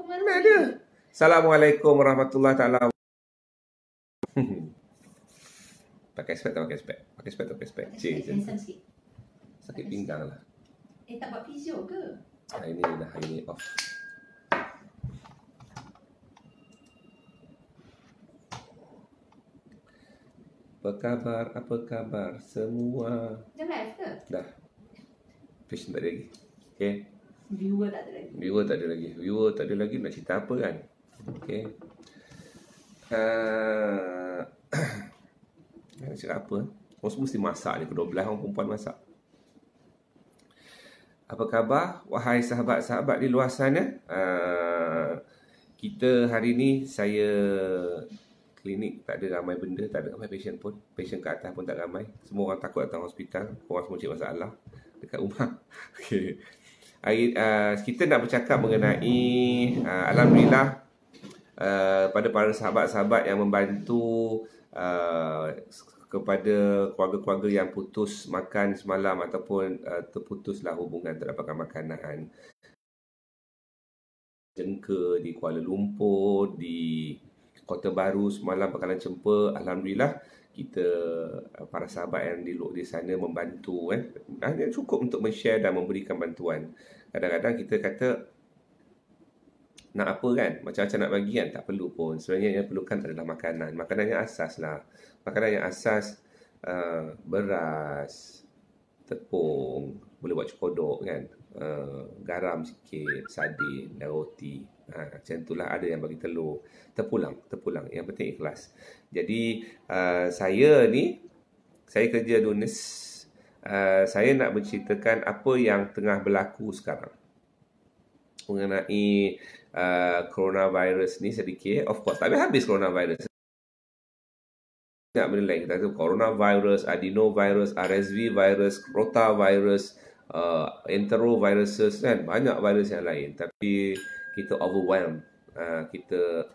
Mana ada? Assalamualaikum warahmatullahi taala. Pakai spek tak pakai spek? Pakai spek tak pakai spek? Cik. Sakit pinggang lah. Tak buat fisio ke? Hari ni off. Apa khabar semua? Dah live ke? Dah. Patient tak ada lagi. Okay. Viewer tak ada lagi. Viewer tak ada lagi nak cerita apa kan? Okay. Nak cakap apa? Orang mesti masak ni. Kedua belah orang perempuan masak. Apa khabar? Wahai sahabat-sahabat di luar sana. Kita hari ni saya klinik tak ada ramai benda, tak ada ramai patient pun. Patient kat atas pun tak ramai. Semua orang takut datang hospital. Orang semua cik masalah dekat rumah. Okay. Kita nak bercakap mengenai alhamdulillah pada para sahabat-sahabat yang membantu kepada keluarga-keluarga yang putus makan semalam ataupun terputuslah hubungan terdapatkan makanan. Jengka di Kuala Lumpur, di Kota Baru semalam Bakalan Cempa, alhamdulillah kita para sahabat yang di sana membantu hanya cukup untuk men-share dan memberikan bantuan. Kadang-kadang kita kata nak apa kan, macam-macam nak bagi kan, tak perlu pun. Sebenarnya yang perlukan adalah makanan. Makanan yang asas lah. Makanan yang asas, beras, tepung, boleh buat cekodok kan, garam sikit, sardin dan roti. Macam itulah. Ada yang bagi telur, terpulang. Yang penting ikhlas. Jadi saya kerja Dunis. Saya nak menceritakan apa yang tengah berlaku sekarang mengenai coronavirus ni sedikit. Of course tak habis coronavirus. Tak benda lain. Kita tahu coronavirus, adenovirus, RSV virus, rotavirus, enteroviruses kan, banyak virus yang lain. Tapi kita overwhelmed, kita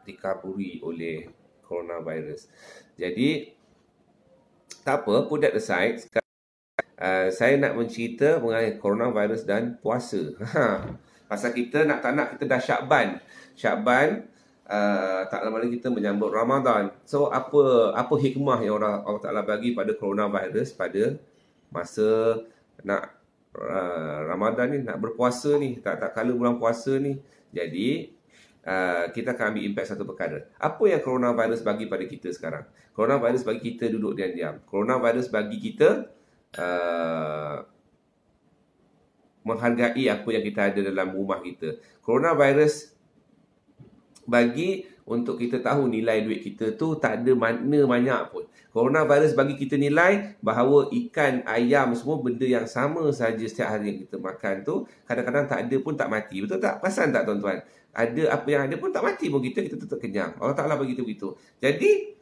dikaburi oleh coronavirus. Jadi tak apa, put that aside. Saya nak mencerita mengenai coronavirus dan puasa. Pasal kita tak nak kita dah Syakban, tak lama lagi kita menyambut Ramadan. So apa hikmah yang Allah Ta'ala bagi pada coronavirus pada masa nak Ramadan ni, nak berpuasa ni, tak kala bulan puasa ni. Jadi kita akan ambil impact satu perkara. Apa yang coronavirus bagi pada kita sekarang? Coronavirus bagi kita duduk diam-diam. Coronavirus bagi kita menghargai apa yang kita ada dalam rumah kita. Coronavirus bagi untuk kita tahu nilai duit kita tu tak ada makna banyak pun. Coronavirus bagi kita nilai bahawa ikan, ayam, semua benda yang sama saja setiap hari yang kita makan tu, kadang-kadang tak ada pun tak mati. Betul tak? Perasan tak tuan-tuan? Ada apa yang ada pun tak mati pun kita tetap kenyang. Allah Ta'ala bagi begitu. Jadi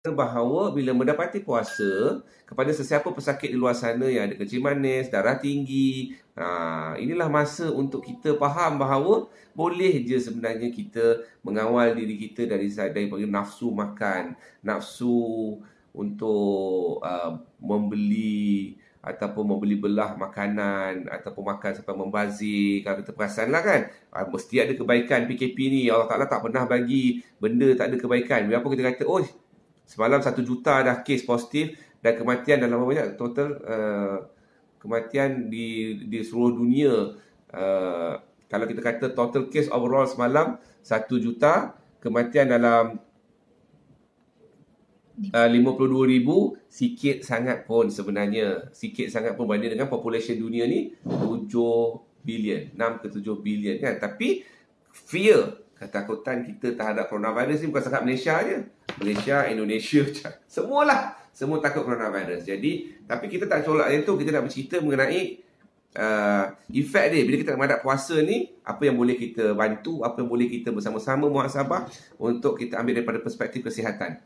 bahawa bila mendapati puasa, kepada sesiapa pesakit di luar sana yang ada kencing manis, darah tinggi, inilah masa untuk kita faham bahawa boleh je sebenarnya kita mengawal diri kita daripada nafsu makan, nafsu untuk membeli ataupun membeli belah makanan ataupun makan sampai membazir. Kalau kita perasan lah kan, mesti ada kebaikan PKP ni. Allah Ta'ala tak pernah bagi benda tak ada kebaikan. Berapa kita kata, semalam 1 juta dah kes positif dan kematian dalam berapa banyak total kematian di seluruh dunia. Kalau kita kata total case overall semalam 1 juta, kematian dalam 52,000, sikit sangat pun sebenarnya. Sikit sangat pun banding dengan population dunia ni 7 bilion, 6 ke 7 bilion kan. Tapi fear, ketakutan kita terhadap coronavirus ni bukan sekat Malaysia je. Malaysia, Indonesia, semua takut coronavirus. Jadi, tapi kita tak tolak yang tu. Kita nak bercerita mengenai efek dia. Bila kita nak menghadap puasa ni, apa yang boleh kita bantu, apa yang boleh kita bersama-sama muhasabah untuk kita ambil daripada perspektif kesihatan.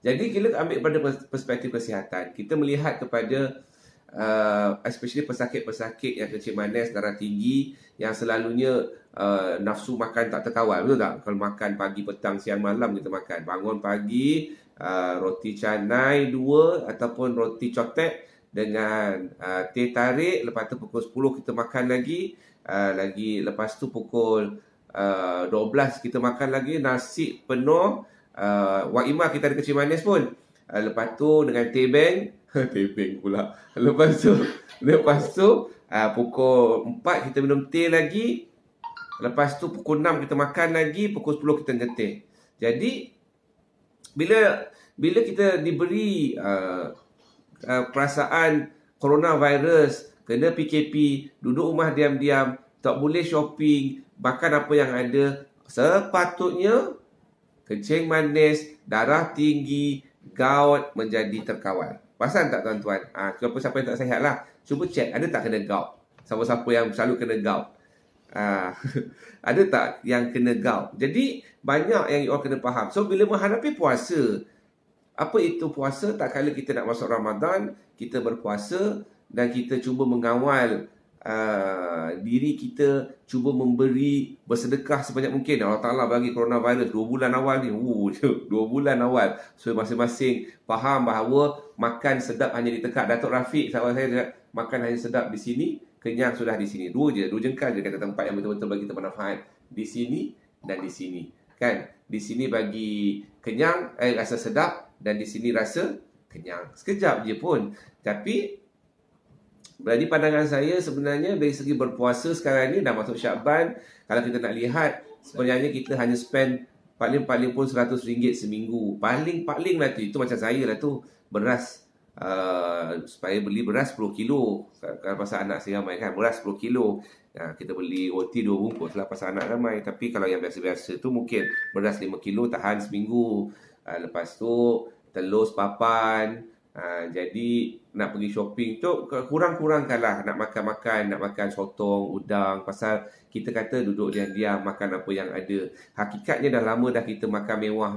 Jadi, kita ambil daripada perspektif kesihatan, kita melihat kepada especially pesakit-pesakit yang kencing manis, darah tinggi, yang selalunya nafsu makan tak terkawal. Betul tak? Kalau makan pagi, petang, siang, malam kita makan. Bangun pagi, roti canai 2 ataupun roti cotek dengan teh tarik. Lepas tu pukul 10 kita makan lagi. lagi lepas tu pukul 12 kita makan lagi nasi penuh. Wak Imah kita ada kecil manis pun. Lepas tu dengan teh beng teh pula. Lepas tu pukul 4 kita minum teh lagi. Lepas tu pukul 6 kita makan lagi, pukul 10 kita ngeteh. Jadi bila kita diberi perasaan coronavirus, kena PKP, duduk rumah diam-diam, tak boleh shopping, makan apa yang ada, sepatutnya kencing manis, darah tinggi, gout menjadi terkawal. Pasal tak tuan-tuan? Siapa yang tak sihat lah, cuba cek ada tak kena gout. Siapa-siapa yang selalu kena gout. Ada tak yang kena gout? Jadi banyak yang you all kena faham. So bila menghadapi puasa, apa itu puasa? Tak kala kita nak masuk Ramadan, kita berpuasa dan kita cuba mengawal diri kita, cuba memberi, bersedekah sebanyak mungkin. Allah Ta'ala bagi coronavirus 2 bulan awal ni, 2 bulan awal. So masing-masing faham bahawa makan sedap hanya di tekak. Datuk Rafiq sahabat saya cakap, makan hanya sedap di sini, kenyang sudah di sini. Dua jengkal je kata tempat yang betul-betul bagi kita manfaat. Di sini dan di sini. Kan? Di sini bagi kenyang, rasa sedap, dan di sini rasa kenyang. Sekejap je pun. Tapi dari pandangan saya sebenarnya dari segi berpuasa sekarang ni dah masuk Syakban, kalau kita nak lihat sebenarnya kita hanya spend paling-paling pun RM100 seminggu. Paling-paling lah tu. Itu macam saya lah tu. Beras supaya beli beras 10 kilo. Kalau pasal anak saya ramai kan, beras 10 kilo. Kita beli roti 2 bungkus lah pasal anak ramai. Tapi kalau yang biasa-biasa tu mungkin beras 5 kilo tahan seminggu. Lepas tu telur sepapan. Jadi nak pergi shopping tu kurang-kurangkanlah, nak makan-makan, nak makan sotong, udang. Pasal kita kata duduk diam-diam makan apa yang ada. Hakikatnya dah lama dah kita makan mewah.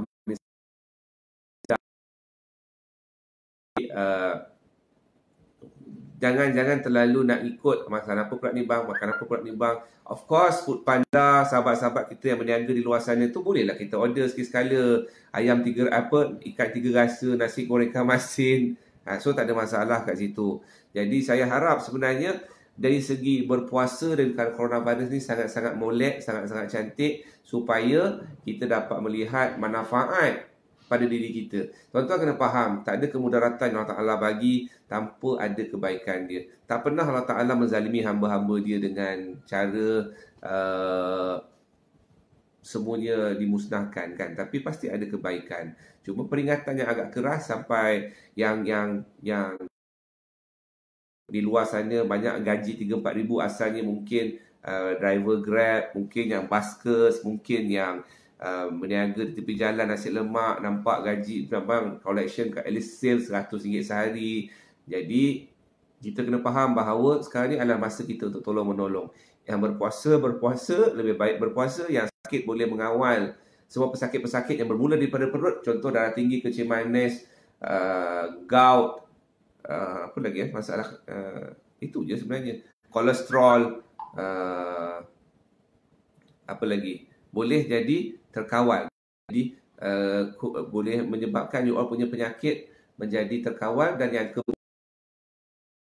Jangan terlalu nak ikut makan apa pula ni bang, makan apa pula ni bang. Of course Foodpanda, sahabat-sahabat kita yang berniaga di luar sana tu bolehlah kita order sekali-sekala ayam ikan 3 rasa, nasi goreng ikan masin. So tak ada masalah kat situ. Jadi saya harap sebenarnya dari segi berpuasa dengan coronavirus ni sangat-sangat molek, sangat-sangat cantik supaya kita dapat melihat manfaat pada diri kita. Tuan-tuan kena faham, tak ada kemudaratan yang Allah Ta'ala bagi tanpa ada kebaikan dia. Tak pernah Allah Ta'ala menzalimi hamba-hamba dia dengan cara semuanya dimusnahkan kan. Tapi pasti ada kebaikan. Cuma peringatan yang agak keras sampai yang di luar sana banyak gaji 3-4 ribu asalnya mungkin driver Grab, mungkin yang buskers, mungkin yang berniaga di tepi jalan nasi lemak, nampak gaji bang collection kat at least sales RM100 sehari. Jadi kita kena faham bahawa sekarang ni adalah masa kita untuk tolong menolong. Yang berpuasa lebih baik berpuasa. Yang sakit boleh mengawal semua pesakit-pesakit yang bermula daripada perut, contoh darah tinggi, kencing manis, gout, apa lagi masalah itu je sebenarnya, kolesterol, apa lagi, boleh jadi terkawal. Jadi boleh menyebabkan you all punya penyakit menjadi terkawal, dan yang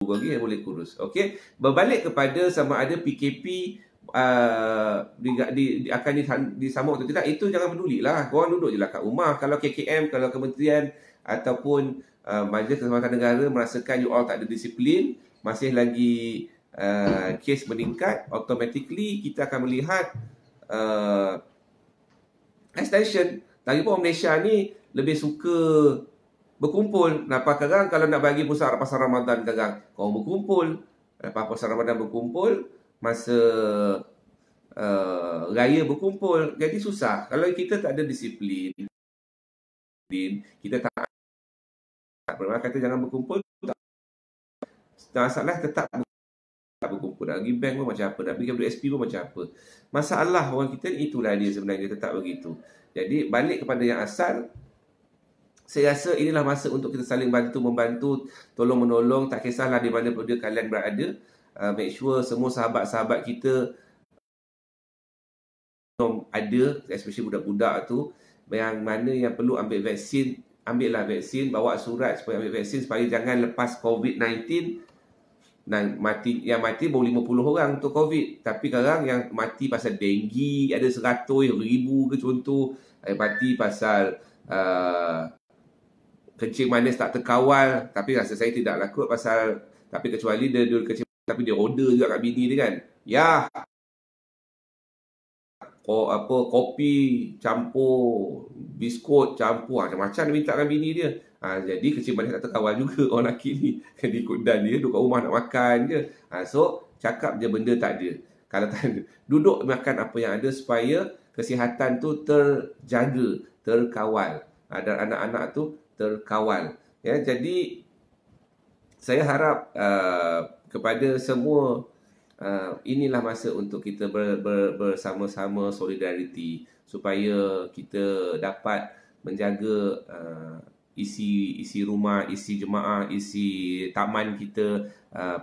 lagi yang boleh kurus. Okey, berbalik kepada sama ada PKP akan disambung atau tidak, itu jangan pedulilah. Korang duduk je lah kat rumah. Kalau KKM, kalau kementerian ataupun Majlis Keselamatan Negara merasakan you all tak ada disiplin, masih lagi kes meningkat, automatically kita akan melihat extension. Lagipun Malaysia ni lebih suka berkumpul. Nampak kerang kalau nak bagi pusat pasar Ramadan kerang, korang berkumpul. Lepas pasar Ramadan berkumpul, masa raya berkumpul. Jadi susah. Kalau kita tak ada disiplin, kita tak pernah kata jangan berkumpul, tak masalah, tetap berkumpul. Nak pergi bank pun macam apa, nak pergi WSP pun macam apa. Masalah orang kita itulah dia sebenarnya, tetap begitu. Jadi balik kepada yang asal, saya rasa inilah masa untuk kita saling bantu-membantu, tolong-menolong. Tak kisahlah di mana pun kalian berada. Make sure semua sahabat-sahabat kita ada, especially budak-budak tu, yang mana yang perlu ambil vaksin, ambillah vaksin, bawa surat supaya ambil vaksin, supaya jangan lepas COVID-19 yang mati baru 50 orang untuk COVID. Tapi sekarang yang mati pasal denggi ada 100,000 ke contoh. Mati pasal kencing manis tak terkawal. Tapi rasa saya tidaklah kot pasal, tapi kecuali dia kencing manis, tapi dia order juga kat bini dia kan. Ya, kopi campur biskut campur macam-macam dia minta kat bini dia. Jadi kencing manis tak terkawal juga orang lelaki ni. Dia ikut dan dia duduk kat rumah nak makan je. So cakap je benda tak ada. Kalau tak ada, duduk makan apa yang ada supaya kesihatan tu terjaga, terkawal. Dan anak-anak tu terkawal. Ya, jadi saya harap kepada semua, inilah masa untuk kita bersama-sama solidariti supaya kita dapat menjaga isi rumah, isi jemaah, isi taman kita,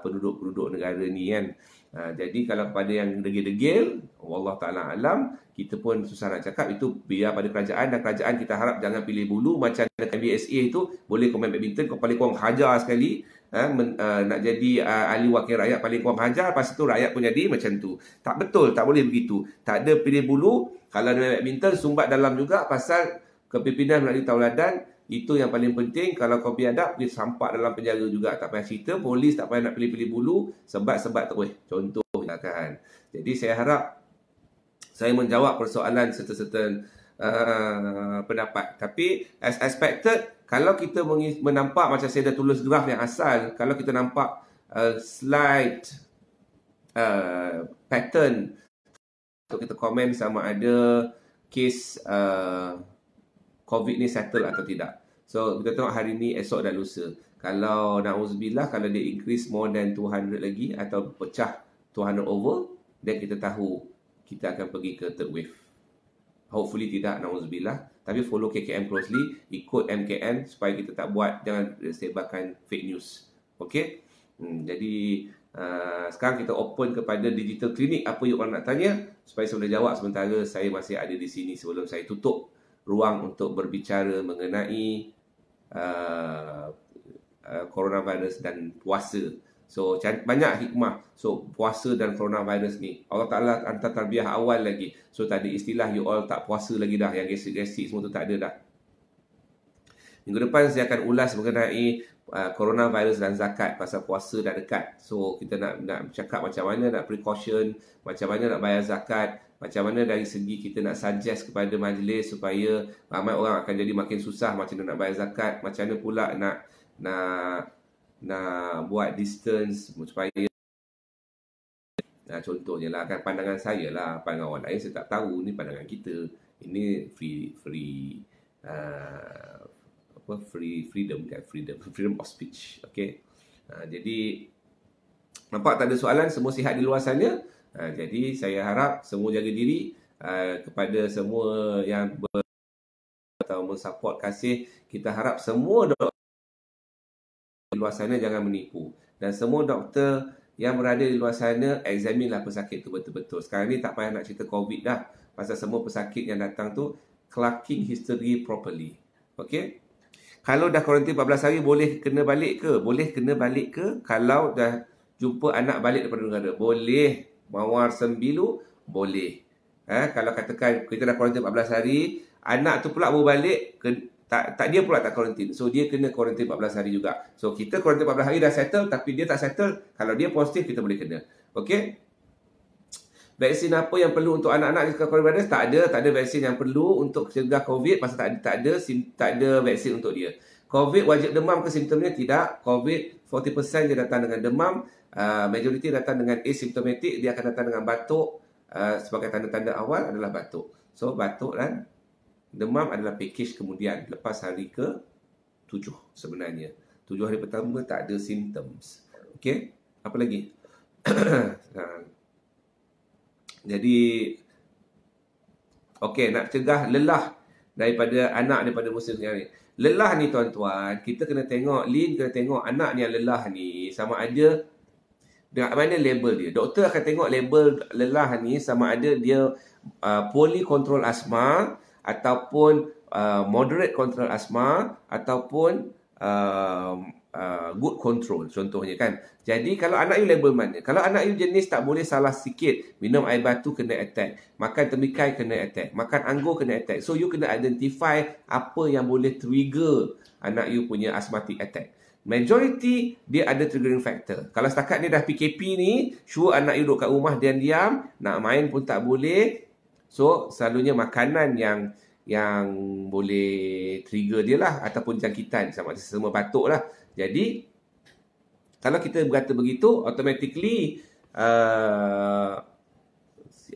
penduduk-penduduk negara ni kan. Jadi kalau kepada yang degil-degil, wallah ta'ala alam, kita pun susah nak cakap, itu biar pada kerajaan, dan kerajaan kita harap jangan pilih bulu. Macam BSA itu boleh komen badminton, kau paling kurang hajar sekali, nak jadi ahli wakil rakyat paling kurang hajar, lepas tu rakyat pun jadi macam tu. Tak betul, tak boleh begitu. Tak ada pilih bulu. Kalau main badminton, sumbat dalam juga pasal kepimpinan melalui tauladan. Itu yang paling penting. Kalau kau biadab, dia sampak dalam penjara juga. Tak payah cerita, polis tak payah nak pilih-pilih bulu, sebat-sebat terus. Contohnya kan. Jadi saya harap saya menjawab persoalan certain pendapat. Tapi as expected, kalau kita menampak, macam saya dah tulis draft yang asal, kalau kita nampak slide pattern untuk kita komen sama ada kes COVID ni settle atau tidak. So kita tengok hari ni, esok dan lusa. Kalau na'udzubillah, kalau dia increase more than 200 lagi atau pecah 200 over, then kita tahu kita akan pergi ke third wave. Hopefully tidak, na'udzubillah. Tapi follow KKM closely, ikut MKN supaya kita tak buat, jangan sebarkan fake news. Okay? Jadi sekarang kita open kepada digital clinic. Apa yang orang nak tanya, supaya saya boleh jawab sementara saya masih ada di sini sebelum saya tutup ruang untuk berbicara mengenai coronavirus dan puasa. So banyak hikmah. So puasa dan coronavirus ni, Allah Ta'ala hantar tarbiyah awal lagi. So tak ada istilah you all tak puasa lagi dah, yang gesik-gesik semua tu tak ada dah. Minggu depan saya akan ulas mengenai coronavirus dan zakat, pasal puasa dah dekat. So kita nak cakap macam mana nak precaution, macam mana nak bayar zakat, macam mana dari segi kita nak suggest kepada majlis supaya ramai orang akan jadi makin susah macam mana nak bayar zakat, macam mana pula nak buat distance supaya contohnya lah kan, pandangan saya lah, pandangan orang lain saya tak tahu, ni pandangan kita, ini freedom of speech. Okay, jadi nampak tak ada soalan, semua sihat di luar sana. Jadi saya harap semua jaga diri. Kepada semua yang atau mensupport kasih, kita harap semua doktor di luar sana jangan menipu. Dan semua doktor yang berada di luar sana, examinelah pesakit tu betul-betul. Sekarang ni tak payah nak cerita COVID dah, pasal semua pesakit yang datang tu clocking history properly. Okay, kalau dah kuarantin 14 hari, boleh kena balik ke? Boleh kena balik ke? Kalau dah jumpa anak balik daripada negara, boleh. Mawar sembilu, boleh. Kalau katakan kita dah kuarantin 14 hari, anak tu pula baru balik, tak dia pula tak kuarantin. So dia kena kuarantin 14 hari juga. So kita kuarantin 14 hari dah settle, tapi dia tak settle. Kalau dia positif, kita boleh kena. Okay? Vaksin apa yang perlu untuk anak-anak di coronavirus? Tak ada vaksin yang perlu untuk cegah COVID, pasal tak ada vaksin untuk dia. COVID wajib demam ke simptomnya? Tidak. COVID 40% dia datang dengan demam. Majoriti datang dengan asymptomatic. Dia akan datang dengan batuk. Sebagai tanda-tanda awal adalah batuk. So batuk dan demam adalah package kemudian, lepas hari ke-7 sebenarnya. 7 hari pertama tak ada symptoms. Okay, apa lagi? Jadi okay, nak cegah lelah daripada anak, daripada musim sekarang ni. Lelah ni tuan-tuan, kita kena tengok, kena tengok anak ni yang lelah ni sama ada dengan mana label dia. Doktor akan tengok label lelah ni sama ada dia poorly control asma, ataupun moderate control asma, ataupun good control contohnya kan. Jadi kalau anak you level mana? Kalau anak you jenis tak boleh salah sikit, minum air batu kena attack, makan temikai kena attack, makan anggur kena attack. So you kena identify apa yang boleh trigger anak you punya asthmatic attack. Majority dia ada triggering factor. Kalau setakat ni dah PKP ni, sure anak you duduk kat rumah diam-diam, nak main pun tak boleh. So selalunya makanan yang boleh trigger dia lah, ataupun jangkitan sama sesama batuk lah. Jadi kalau kita berkata begitu, automatically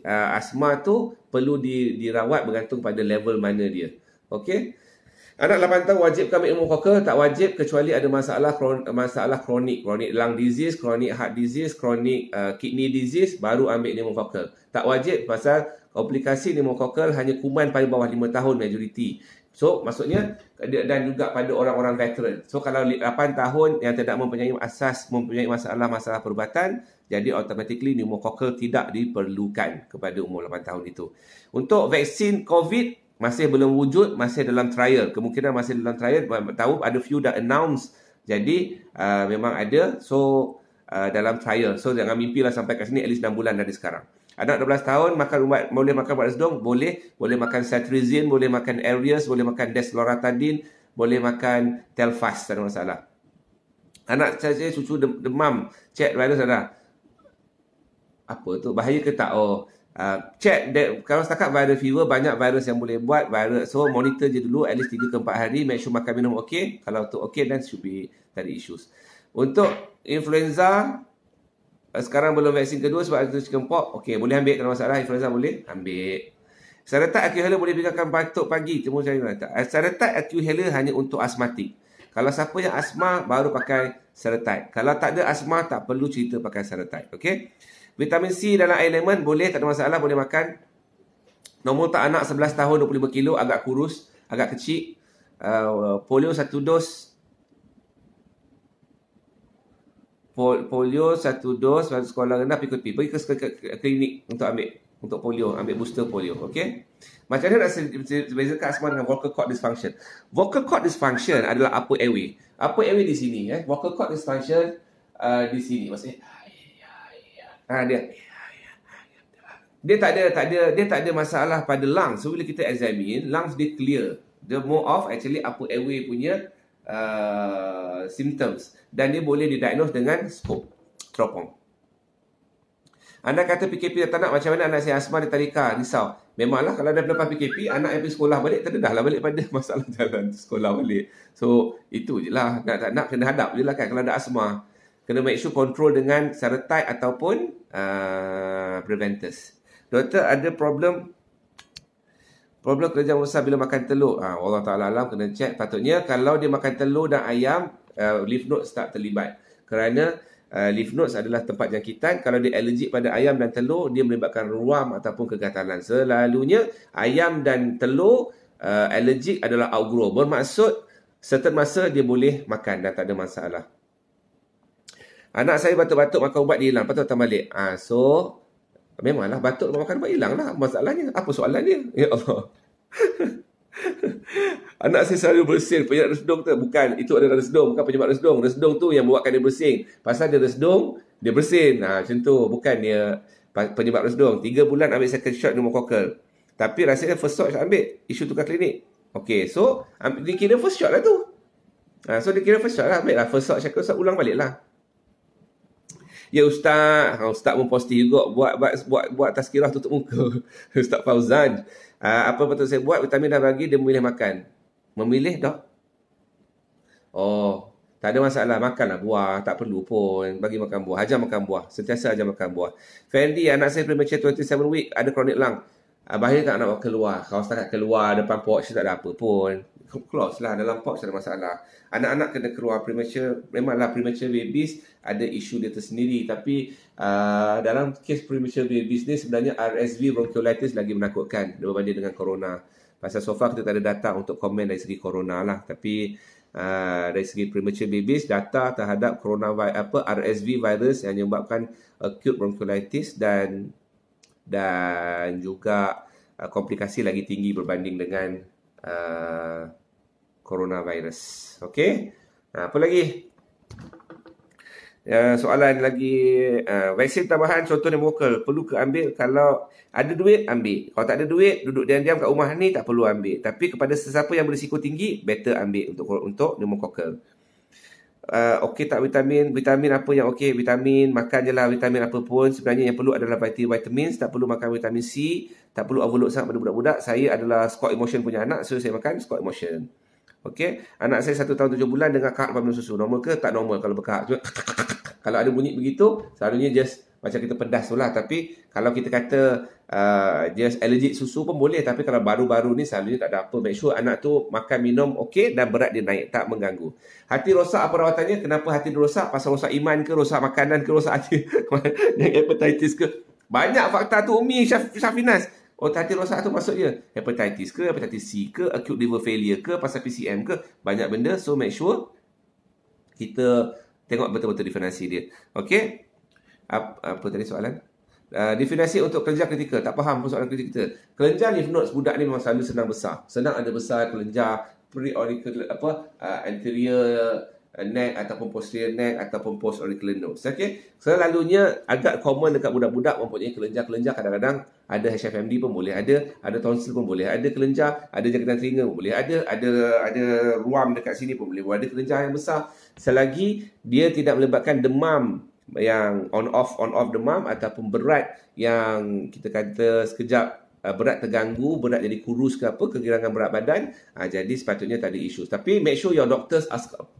asma tu perlu dirawat bergantung pada level mana dia. Okey. Anak 8 tahun wajib ambil pneumococcal? Tak wajib kecuali ada masalah kronik lung disease, chronic heart disease, chronic kidney disease, baru ambil pneumococcal. Tak wajib pasal komplikasi pneumococcal hanya kuman pada bawah 5 tahun majoriti. So maksudnya, dan juga pada orang-orang veteran. So kalau 8 tahun yang tidak mempunyai masalah perubatan, jadi automatically pneumococcal tidak diperlukan kepada umur 8 tahun itu. Untuk vaksin COVID, masih belum wujud, masih dalam trial. Kemungkinan masih dalam trial. Tahu ada few dah announce. Jadi memang ada. So dalam trial. So jangan mimpilah sampai kat sini at least 6 bulan dari sekarang. Anak 12 tahun makan ubat, boleh makan ubat resdung? Boleh. Boleh makan cetirizine, boleh makan Arius, boleh makan desloratadine, boleh makan Telfast, tak ada masalah. Anak saya cucu demam, check virus ada. Apa tu? Bahaya ke tak? Check kalau setakat viral fever, banyak virus yang boleh buat virus. So monitor je dulu at least 3 ke 4 hari, make sure makan minum okey. Kalau tu okey, then should be tadi issues. Untuk influenza, sekarang belum vaksin kedua sebab itu chickenpox. Okey, boleh ambil, kalau masalah influenza boleh ambil. Seretak Accuhellar boleh bingkatkan batuk pagi. Cuma saya kata, seretak Accuhellar hanya untuk asmatik. Kalau siapa yang asma baru pakai seretak. Kalau tak ada asma, tak perlu cerita pakai seretak. Okey. Vitamin C dalam air lemon boleh, tak ada masalah, boleh makan. Nombor tak anak 11 tahun 25 kilo, agak kurus, agak kecil. Polio 1 dos. Polio 1 dos pada sekolah rendah pergi ke klinik untuk ambil untuk polio, ambil booster polio. Okey. Macam mana nak bezakan asma dengan vocal cord dysfunction? Vocal cord dysfunction adalah upper airway. Upper airway di sini, vocal cord dysfunction di sini. Maksudnya dia tak ada masalah pada lungs. So bila kita examine, lungs dia clear. Dia more of actually upper airway punya symptoms, dan dia boleh didiagnose dengan scope teropong. Anda kata PKP tak nak, macam mana anak saya asma dia tadika, risau. Memanglah kalau dah lepas PKP, anak yang pergi sekolah balik, terdedahlah balik pada masalah jalan sekolah balik. So itu je lah, nak tak nak kena hadap je lah kan. Kalau ada asma, kena make sure control dengan seretai ataupun preventers. Doktor, ada problem kerja besar bila makan telur. Allah Ta'ala alam, kena check. Patutnya kalau dia makan telur dan ayam, lymph nodes tak terlibat. Kerana lymph nodes adalah tempat jangkitan. Kalau dia allergic pada ayam dan telur, dia menyebabkan ruam ataupun kegatalan. Selalunya ayam dan telur allergic adalah outgrow. Bermaksud certain masa dia boleh makan dan tak ada masalah. Anak saya batuk-batuk makan ubat dia hilang, patut datang balik. So memanglah batuk makan ubat hilang lah. Masalahnya apa soalan dia? Ya Allah. Anak saya selalu bersin. Penyebab resdung tu bukan, itu adalah resdung, bukan penyebab resdung. Resdung tu yang buatkan dia bersin. Pasal dia resdung, dia bersin. Macam tu, bukan dia penyebab resdung. 3 bulan ambil second shot pneumococcal. Tapi rasanya first shot ambil, isu tukar klinik. Okey, so dia kira first shot lah tu. So dia kira first shot lah, ambil lah first shot, second shot, ulang balik lah. Ya Ustaz, Ustaz pun positif juga buat tazkirah tutup muka. Ustaz Fauzan, apa betul saya buat? Vitamin dah bagi, dia memilih makan. Memilih dah? Oh, tak ada masalah, makanlah buah, tak perlu pun bagi makan buah. Ajar makan buah, sentiasa ajar makan buah. Fendi, anak saya premature 27 week, ada chronic lung. Bahaya tak nak keluar? Kalau setakat keluar depan pouch tak ada apa pun. Close lah, dalam pouch tak ada masalah. Anak-anak kena keluar premature, memanglah premature babies ada isu dia tersendiri. Tapi dalam kes premature babies ni sebenarnya RSV bronchiolitis lagi menakutkan berbanding dengan corona. Pasal so far kita tak ada data untuk komen dari segi corona lah. Tapi dari segi premature babies, data terhadap RSV virus yang menyebabkan acute bronchiolitis dan juga komplikasi lagi tinggi berbanding dengan coronavirus. Okey. Apa lagi? Soalan lagi, vaksin tambahan contoh pneumococcal perlu ke ambil? Kalau ada duit ambil, kalau tak ada duit duduk diam-diam kat rumah ni tak perlu ambil. Tapi kepada sesiapa yang berisiko tinggi better ambil untuk pneumococcal. Okey tak vitamin? Vitamin apa yang okey? Vitamin, makan je lah vitamin apa pun. Sebenarnya yang perlu adalah vitamins, tak perlu makan vitamin C, tak perlu overload sangat pada budak-budak. Saya adalah Scott Emotion punya anak, so saya makan Scott Emotion. Okey, anak saya 1 tahun 7 bulan dengan kahak minum susu. Normal ke? Tak normal kalau berkahak. Kalau ada bunyi begitu, selalunya just macam kita pedas tu lah. Tapi kalau kita kata just allergic susu pun boleh. Tapi kalau baru-baru ni selalunya tak ada apa. Make sure anak tu makan, minum okey dan berat dia naik, tak mengganggu. Hati rosak apa rawatannya? Kenapa hati dia rosak? Pasal rosak iman ke, rosak makanan ke, rosak hati yang hepatitis ke? Banyak fakta tu Umi Syafinas. Hati rosak tu maksudnya hepatitis ke, hepatitis C ke, acute liver failure ke, pasal PCM ke, banyak benda. So make sure kita tengok betul-betul definisi dia. Okey? Apa tadi soalan? Definisi untuk kelenjar kritikal. Tak faham persoalan kritikal. Kelenjar lymph nodes budak ni memang selalu senang besar. Senang ada besar kelenjar pre-auricular anterior neck ataupun posterior neck ataupun post-auricular nodes. Okey? Selalunya agak common dekat budak-budak mempunyai kelenjar-kelenjar, kadang-kadang ada HFMD pun boleh ada tonsil pun boleh ada kelenjar, ada jangkitan telinga pun boleh ada ruam dekat sini pun boleh ada kelenjar yang besar, selagi dia tidak melibatkan demam yang on off demam ataupun berat yang kita kata sekejap berat terganggu, berat jadi kurus ke apa, kegirangan berat badan, jadi sepatutnya tak ada isu. Tapi make sure your doctors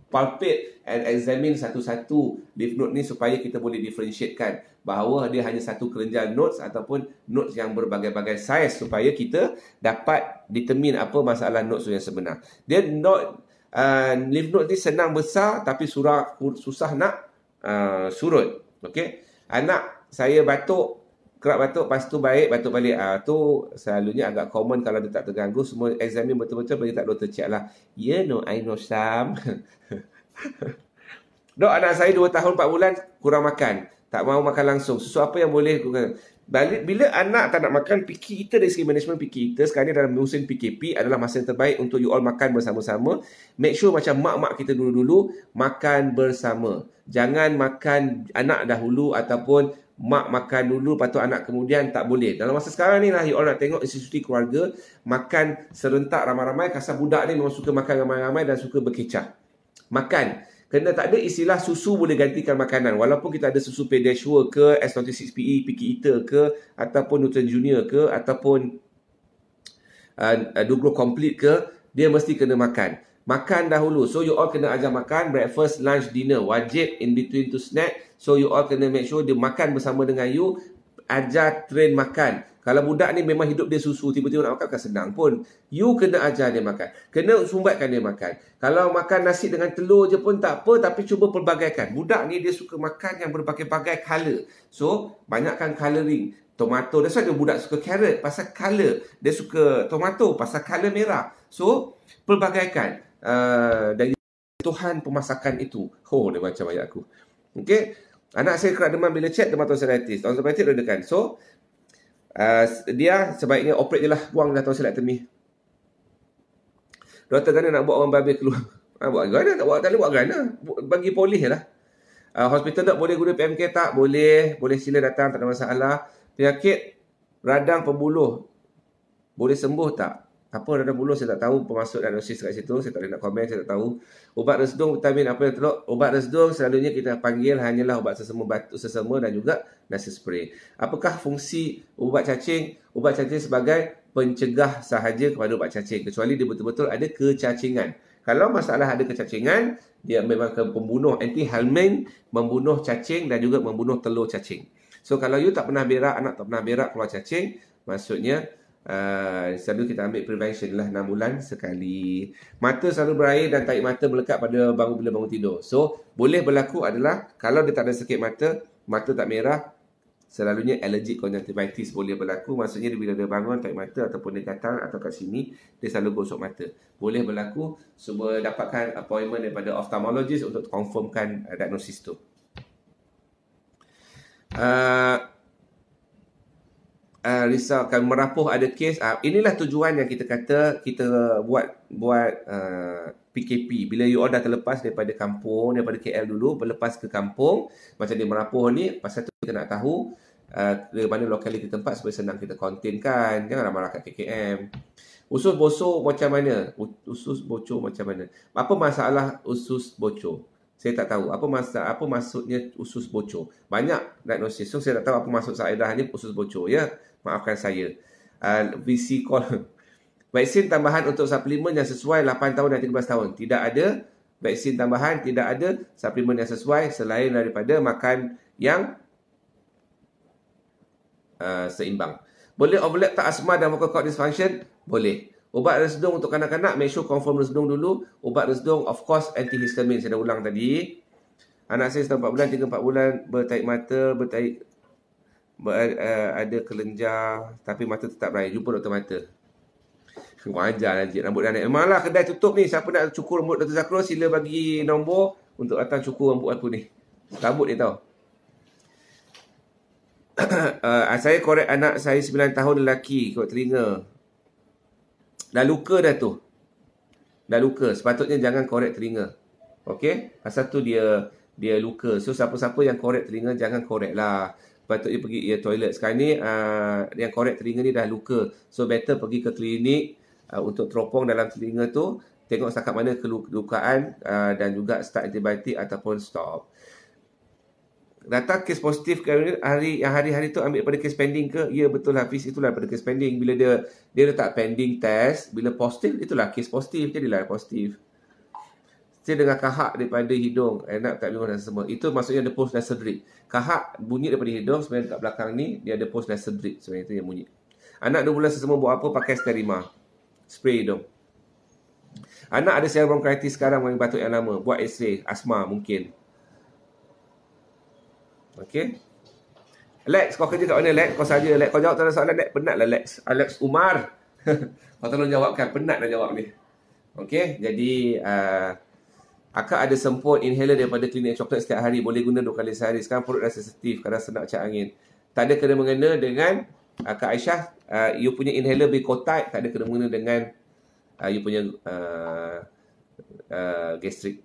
palpate and examine satu-satu lymph node ni supaya kita boleh differentiatekan bahawa dia hanya satu kelenjar nodes ataupun nodes yang berbagai-bagai saiz, supaya kita dapat determine apa masalah nodes yang sebenar. Dia lymph node ni senang besar tapi susah nak surut. Okey, anak saya batuk, kerap batuk, lepas tu baik, batuk balik. Tu selalunya agak common kalau dia tak terganggu. Semua examine betul-betul bagi tak doktor check lah. I know some. Dok, anak saya 2 tahun 4 bulan kurang makan, tak mau makan langsung. Susu apa yang boleh? Bila anak tak nak makan, picky eater dari segi management picky eater, sekarang ni dalam musim PKP adalah masa yang terbaik untuk you all makan bersama-sama. Make sure macam mak-mak kita dulu-dulu makan bersama. Jangan makan anak dahulu ataupun mak makan dulu, lepas tu anak kemudian, tak boleh. Dalam masa sekarang ni lah, you all nak tengok institusi keluarga makan serentak ramai-ramai. Kasar budak ni memang suka makan ramai-ramai dan suka berkecah. Makan. Kena tak ada istilah susu boleh gantikan makanan. Walaupun kita ada susu Pediasure ke, S26PE, Picky Eater ke, ataupun Nutren Junior ke, ataupun Dugro Complete ke, dia mesti kena makan. Makan dahulu. So you all kena ajar makan, breakfast, lunch, dinner. Wajib in between to snack. So you all kena make sure dia makan bersama dengan you. Ajar train makan. Kalau budak ni memang hidup dia susu, tiba-tiba nak makan, kan senang pun. You kena ajar dia makan. Kena sumbatkan dia makan. Kalau makan nasi dengan telur je pun tak apa, tapi cuba pelbagaikan. Budak ni dia suka makan yang berbagai-bagai color. So, banyakkan colouring. Tomato, that's why budak suka carrot, pasal color. Dia suka tomato, pasal color merah. So, pelbagaikan. Dari Tuhan pemasakan itu. Dia macam ayat aku. Okay. Anak saya kerap demam bila cek dermatosideritis. Tonsillitis redakan. So, dia sebaiknya operate je lah, buang dah tonsillectomy. Doktor Gana nak buat orang babi keluar. Buat Gana, tak buat, tak boleh buat Gana. Bagi polis je lah. Hospital tak boleh guna PMK tak? Boleh. Boleh sila datang, tak ada masalah. Penyakit radang pembuluh boleh sembuh tak? Apa radang pembuluh saya tak tahu. Pemasuk diagnosis kat situ, saya tak boleh nak komen, saya tak tahu. Ubat resdung, vitamin apa yang teluk? Ubat resdung selalunya kita panggil hanyalah ubat sesama batuk sesama dan juga nasal spray. Apakah fungsi ubat cacing? Ubat cacing sebagai pencegah sahaja kepada ubat cacing, kecuali dia betul-betul ada kecacingan. Kalau masalah ada kecacingan, dia memang pembunuh, anti-helminth, membunuh cacing dan juga membunuh telur cacing. So kalau you tak pernah berak, anak tak pernah berak keluar cacing, maksudnya selalu kita ambil prevention lah 6 bulan sekali. Mata selalu berair dan tarik mata melekat pada bila bangun tidur. So boleh berlaku adalah kalau dia tak ada sakit mata, mata tak merah, selalunya allergic conjunctivitis boleh berlaku. Maksudnya bila dia bangun tarik mata ataupun dia gatal atau kat sini, dia selalu gosok mata. Boleh berlaku. Cuba dapatkan appointment daripada ophthalmologist untuk confirmkan diagnosis tu. risaukan, merapuh ada kes. Inilah tujuan yang kita kata kita buat PKP. Bila you all dah terlepas daripada kampung, daripada KL dulu, berlepas ke kampung, macam di Merapuh ni, pasal tu kita nak tahu dari mana lokaliti tempat supaya senang kita containkan. Janganlah marah kat KKM. Usus bosor macam mana? Usus bocor macam mana? Apa masalah usus bocor? Saya tak tahu. Apa maksudnya usus bocor? Banyak diagnosis. So, saya tak tahu apa maksud Saedah ni usus bocor. Ya, maafkan saya. VC call. Vaksin tambahan untuk suplemen yang sesuai 8 tahun dan 13 tahun. Tidak ada vaksin tambahan, tidak ada suplemen yang sesuai selain daripada makan yang seimbang. Boleh overlap tak asma dan vocal cord dysfunction? Boleh. Ubat resdung untuk kanak-kanak, make sure confirm resdung dulu. Ubat resdung, of course, antihistamin. Saya dah ulang tadi. Anak saya selama 4 bulan, 3-4 bulan, bertaik mata, ada kelenjar, tapi mata tetap berair. Jumpa doktor mata. Wajar Najib, rambut dah naik. Memanglah kedai tutup ni. Siapa nak cukur rambut Dr. Zakro, sila bagi nombor untuk datang cukur rambut aku ni. Rambut ni tau. Saya korek anak saya 9 tahun lelaki, korek telinga. Dah luka dah tu. Dah luka. Sepatutnya jangan korek telinga. Okey? Pasal tu dia luka. So siapa-siapa yang korek telinga jangan korek lah. Patutnya pergi toilet. Sekarang ni yang korek telinga ni dah luka. So better pergi ke klinik untuk teropong dalam telinga tu. Tengok setakat mana kelukaan dan juga start antibiotik ataupun stop. Data kes positif hari-hari tu ambil pada kes pending ke? Ya, betul Hafiz, itulah pada kes pending. Bila dia letak pending test, bila positif, itulah kes positif. Jadilah positif. Saya dengar kahak daripada hidung, enak tak minum dan semua. Itu maksudnya ada post nasal drip. Kahak bunyi daripada hidung, sebenarnya dekat belakang ni, dia ada post nasal drip. Sebenarnya itu yang bunyi. Anak 2 bulan sesama buat apa? Pakai Sterima. Spray hidung. Anak ada sel bronkitis sekarang dengan batuk yang lama. Buat x-ray, asma mungkin. Okey. Lex, kau kerja kat mana Lex? Kau saja Lex. Kau jawab tentang soalan Lex. Penatlah Lex. Alex Umar. Kau tolong jawabkan. Penat nak jawab ni. Okey. Jadi, akak ada semput inhaler daripada klinik coklat setiap hari. Boleh guna 2 kali sehari. Sekarang perut dah sensitif kerana senang cap angin. Tak ada kena-mengena dengan Kak Aisyah. You punya inhaler Bicotide. Tak ada kena-mengena dengan you punya gastrik.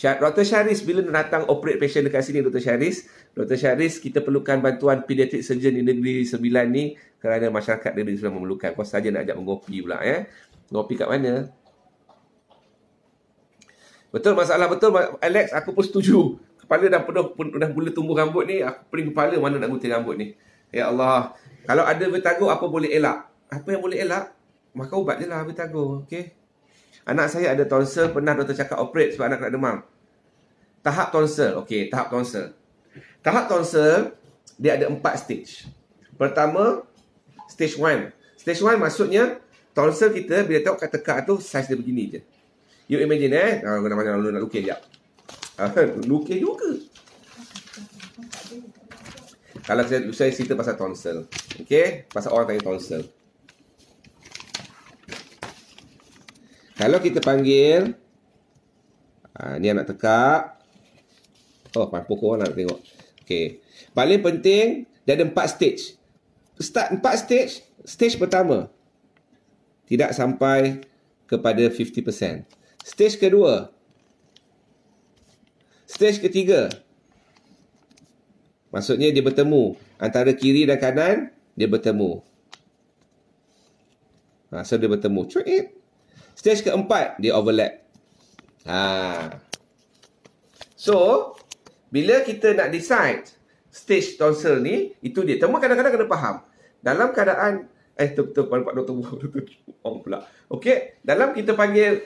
Dr. Syaris, bila datang operate patient dekat sini Dr. Syaris, kita perlukan bantuan pediatric surgeon di Negeri Sembilan ni kerana masyarakat Negeri Sembilan memerlukan. Kau saja nak ajak mengopi pula ya. Ngopi kat mana? Betul masalah betul Alex, aku pun setuju. Kepala dah mula tumbuh rambut ni, aku pening kepala mana nak gunting rambut ni. Ya Allah. Kalau ada vertigo apa boleh elak? Apa yang boleh elak? Makan ubat je lah vertigo, okey. Anak saya ada tonsil, pernah doktor cakap operate sebab anak kena demam. Tahap tonsil. Okey, tahap tonsil. Tahap tonsil, dia ada 4 stage. Pertama, stage 1. Stage 1 maksudnya, tonsil kita bila tengok kat tekak tu, saiz dia begini je. You imagine mana lalu nak lukis sekejap. Lukis juga. Kalau saya cerita pasal tonsil. Okey, pasal orang tanya tonsil. Kalau kita panggil, ni anak tekak. Oh, pokok orang nak tengok. Okey. Paling penting, dia ada 4 stage. Start 4 stage. Stage pertama, tidak sampai kepada 50%. Stage kedua. Stage ketiga. Maksudnya dia bertemu. Antara kiri dan kanan, dia bertemu. So dia bertemu. Cuit. Stage keempat, dia overlap. So, bila kita nak decide stage tonsil ni, itu dia. Temu kadang-kadang kena faham. Dalam keadaan betul Pak Doktor Ong pula. Okey, dalam kita panggil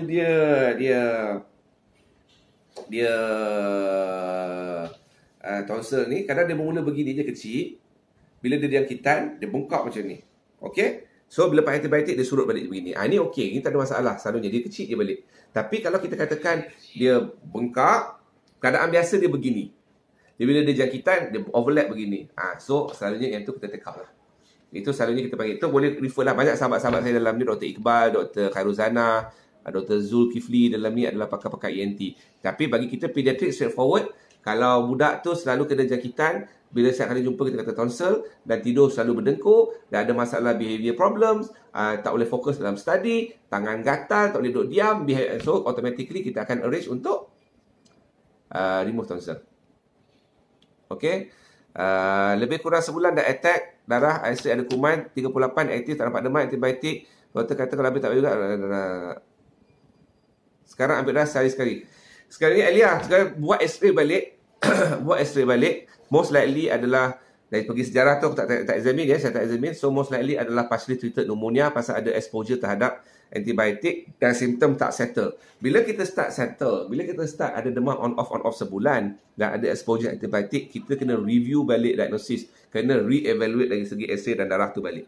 dia tonsil ni, kadang dia bermula begini je kecil. Bila dia jangkitan, dia bengkak macam ni. Okey? So, bila pakai antibiotik, dia surut balik begini. Ini okey. Ini tak ada masalah. Selalunya dia kecil, dia balik. Tapi kalau kita katakan dia bengkak, keadaan biasa dia begini. Bila dia jangkitan, dia overlap begini. So, selalunya yang tu kita tekap lah. Itu selalunya kita panggil. Itu boleh refer lah. Banyak sahabat-sahabat saya dalam ni, Dr. Iqbal, Dr. Khairuzana, Dr. Zulkifli dalam ni adalah pakar-pakar ENT. Tapi bagi kita pediatrik straightforward, Kalau budak tu selalu kena jangkitan, bila setiap kali jumpa kita kata tonsil, dan tidur selalu berdengkur, dan ada masalah behavior problems, tak boleh fokus dalam study, tangan gatal, tak boleh duduk diam, so automatically kita akan arrange untuk remove tonsil. Okay. Lebih kurang sebulan dah attack, darah, isteri ada kuman, 38, aktif, tak dapat demam, antibiotik. Doktor kata kalau habis tak boleh juga. Sekarang ambil darah sehari sekali. Sekarang ni Elia, sekarang buat x-ray balik. Buat x-ray balik. Most likely adalah, dari pergi sejarah tu aku tak examine ya, saya tak examine. So most likely adalah partially treated pneumonia pasal ada exposure terhadap antibiotik dan simptom tak settle. Bila kita start settle, bila kita start ada demam on off sebulan dan ada exposure antibiotik, kita kena review balik diagnosis, kena re-evaluate dari segi x-ray dan darah tu balik.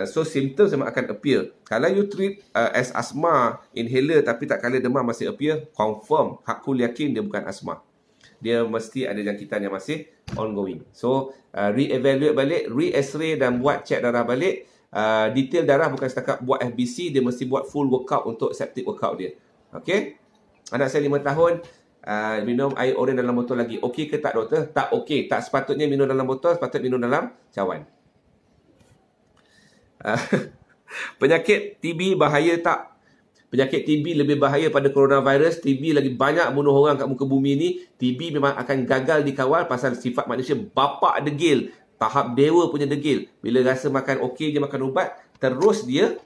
So symptoms memang akan appear. Kalau you treat as asma, inhaler tapi tak kala demam masih appear, confirm, hakul yakin dia bukan asma. Dia mesti ada jangkitan yang masih ongoing. So re-evaluate balik, re-x-ray dan buat check darah balik. Detail darah bukan setakat buat FBC, dia mesti buat full workout untuk septic workout dia. Okay. Anak saya 5 tahun, minum air oren dalam botol lagi. Okey ke tak doktor? Tak okey. Tak sepatutnya minum dalam botol, sepatutnya minum dalam cawan. Penyakit TB bahaya tak? Penyakit TB lebih bahaya pada coronavirus. TB lagi banyak bunuh orang kat muka bumi ni. TB memang akan gagal dikawal pasal sifat manusia bapak degil. Tahap dewa punya degil. Bila rasa makan okey je makan ubat, terus dia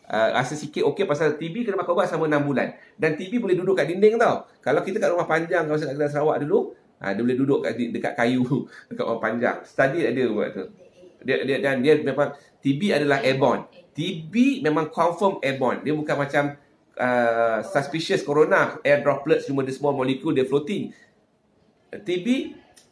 rasa sikit okey pasal TB kena makan ubat selama 6 bulan. Dan TB boleh duduk kat dinding tau. Kalau kita kat rumah panjang, kalau kat Sarawak dulu, dia boleh duduk dekat kayu, dekat rumah panjang. Study ada buat tu. Dan dia memang, TB adalah airborne. TB memang confirm airborne. Dia bukan macam suspicious corona, air droplets, cuma dia small molecule, dia floating. TB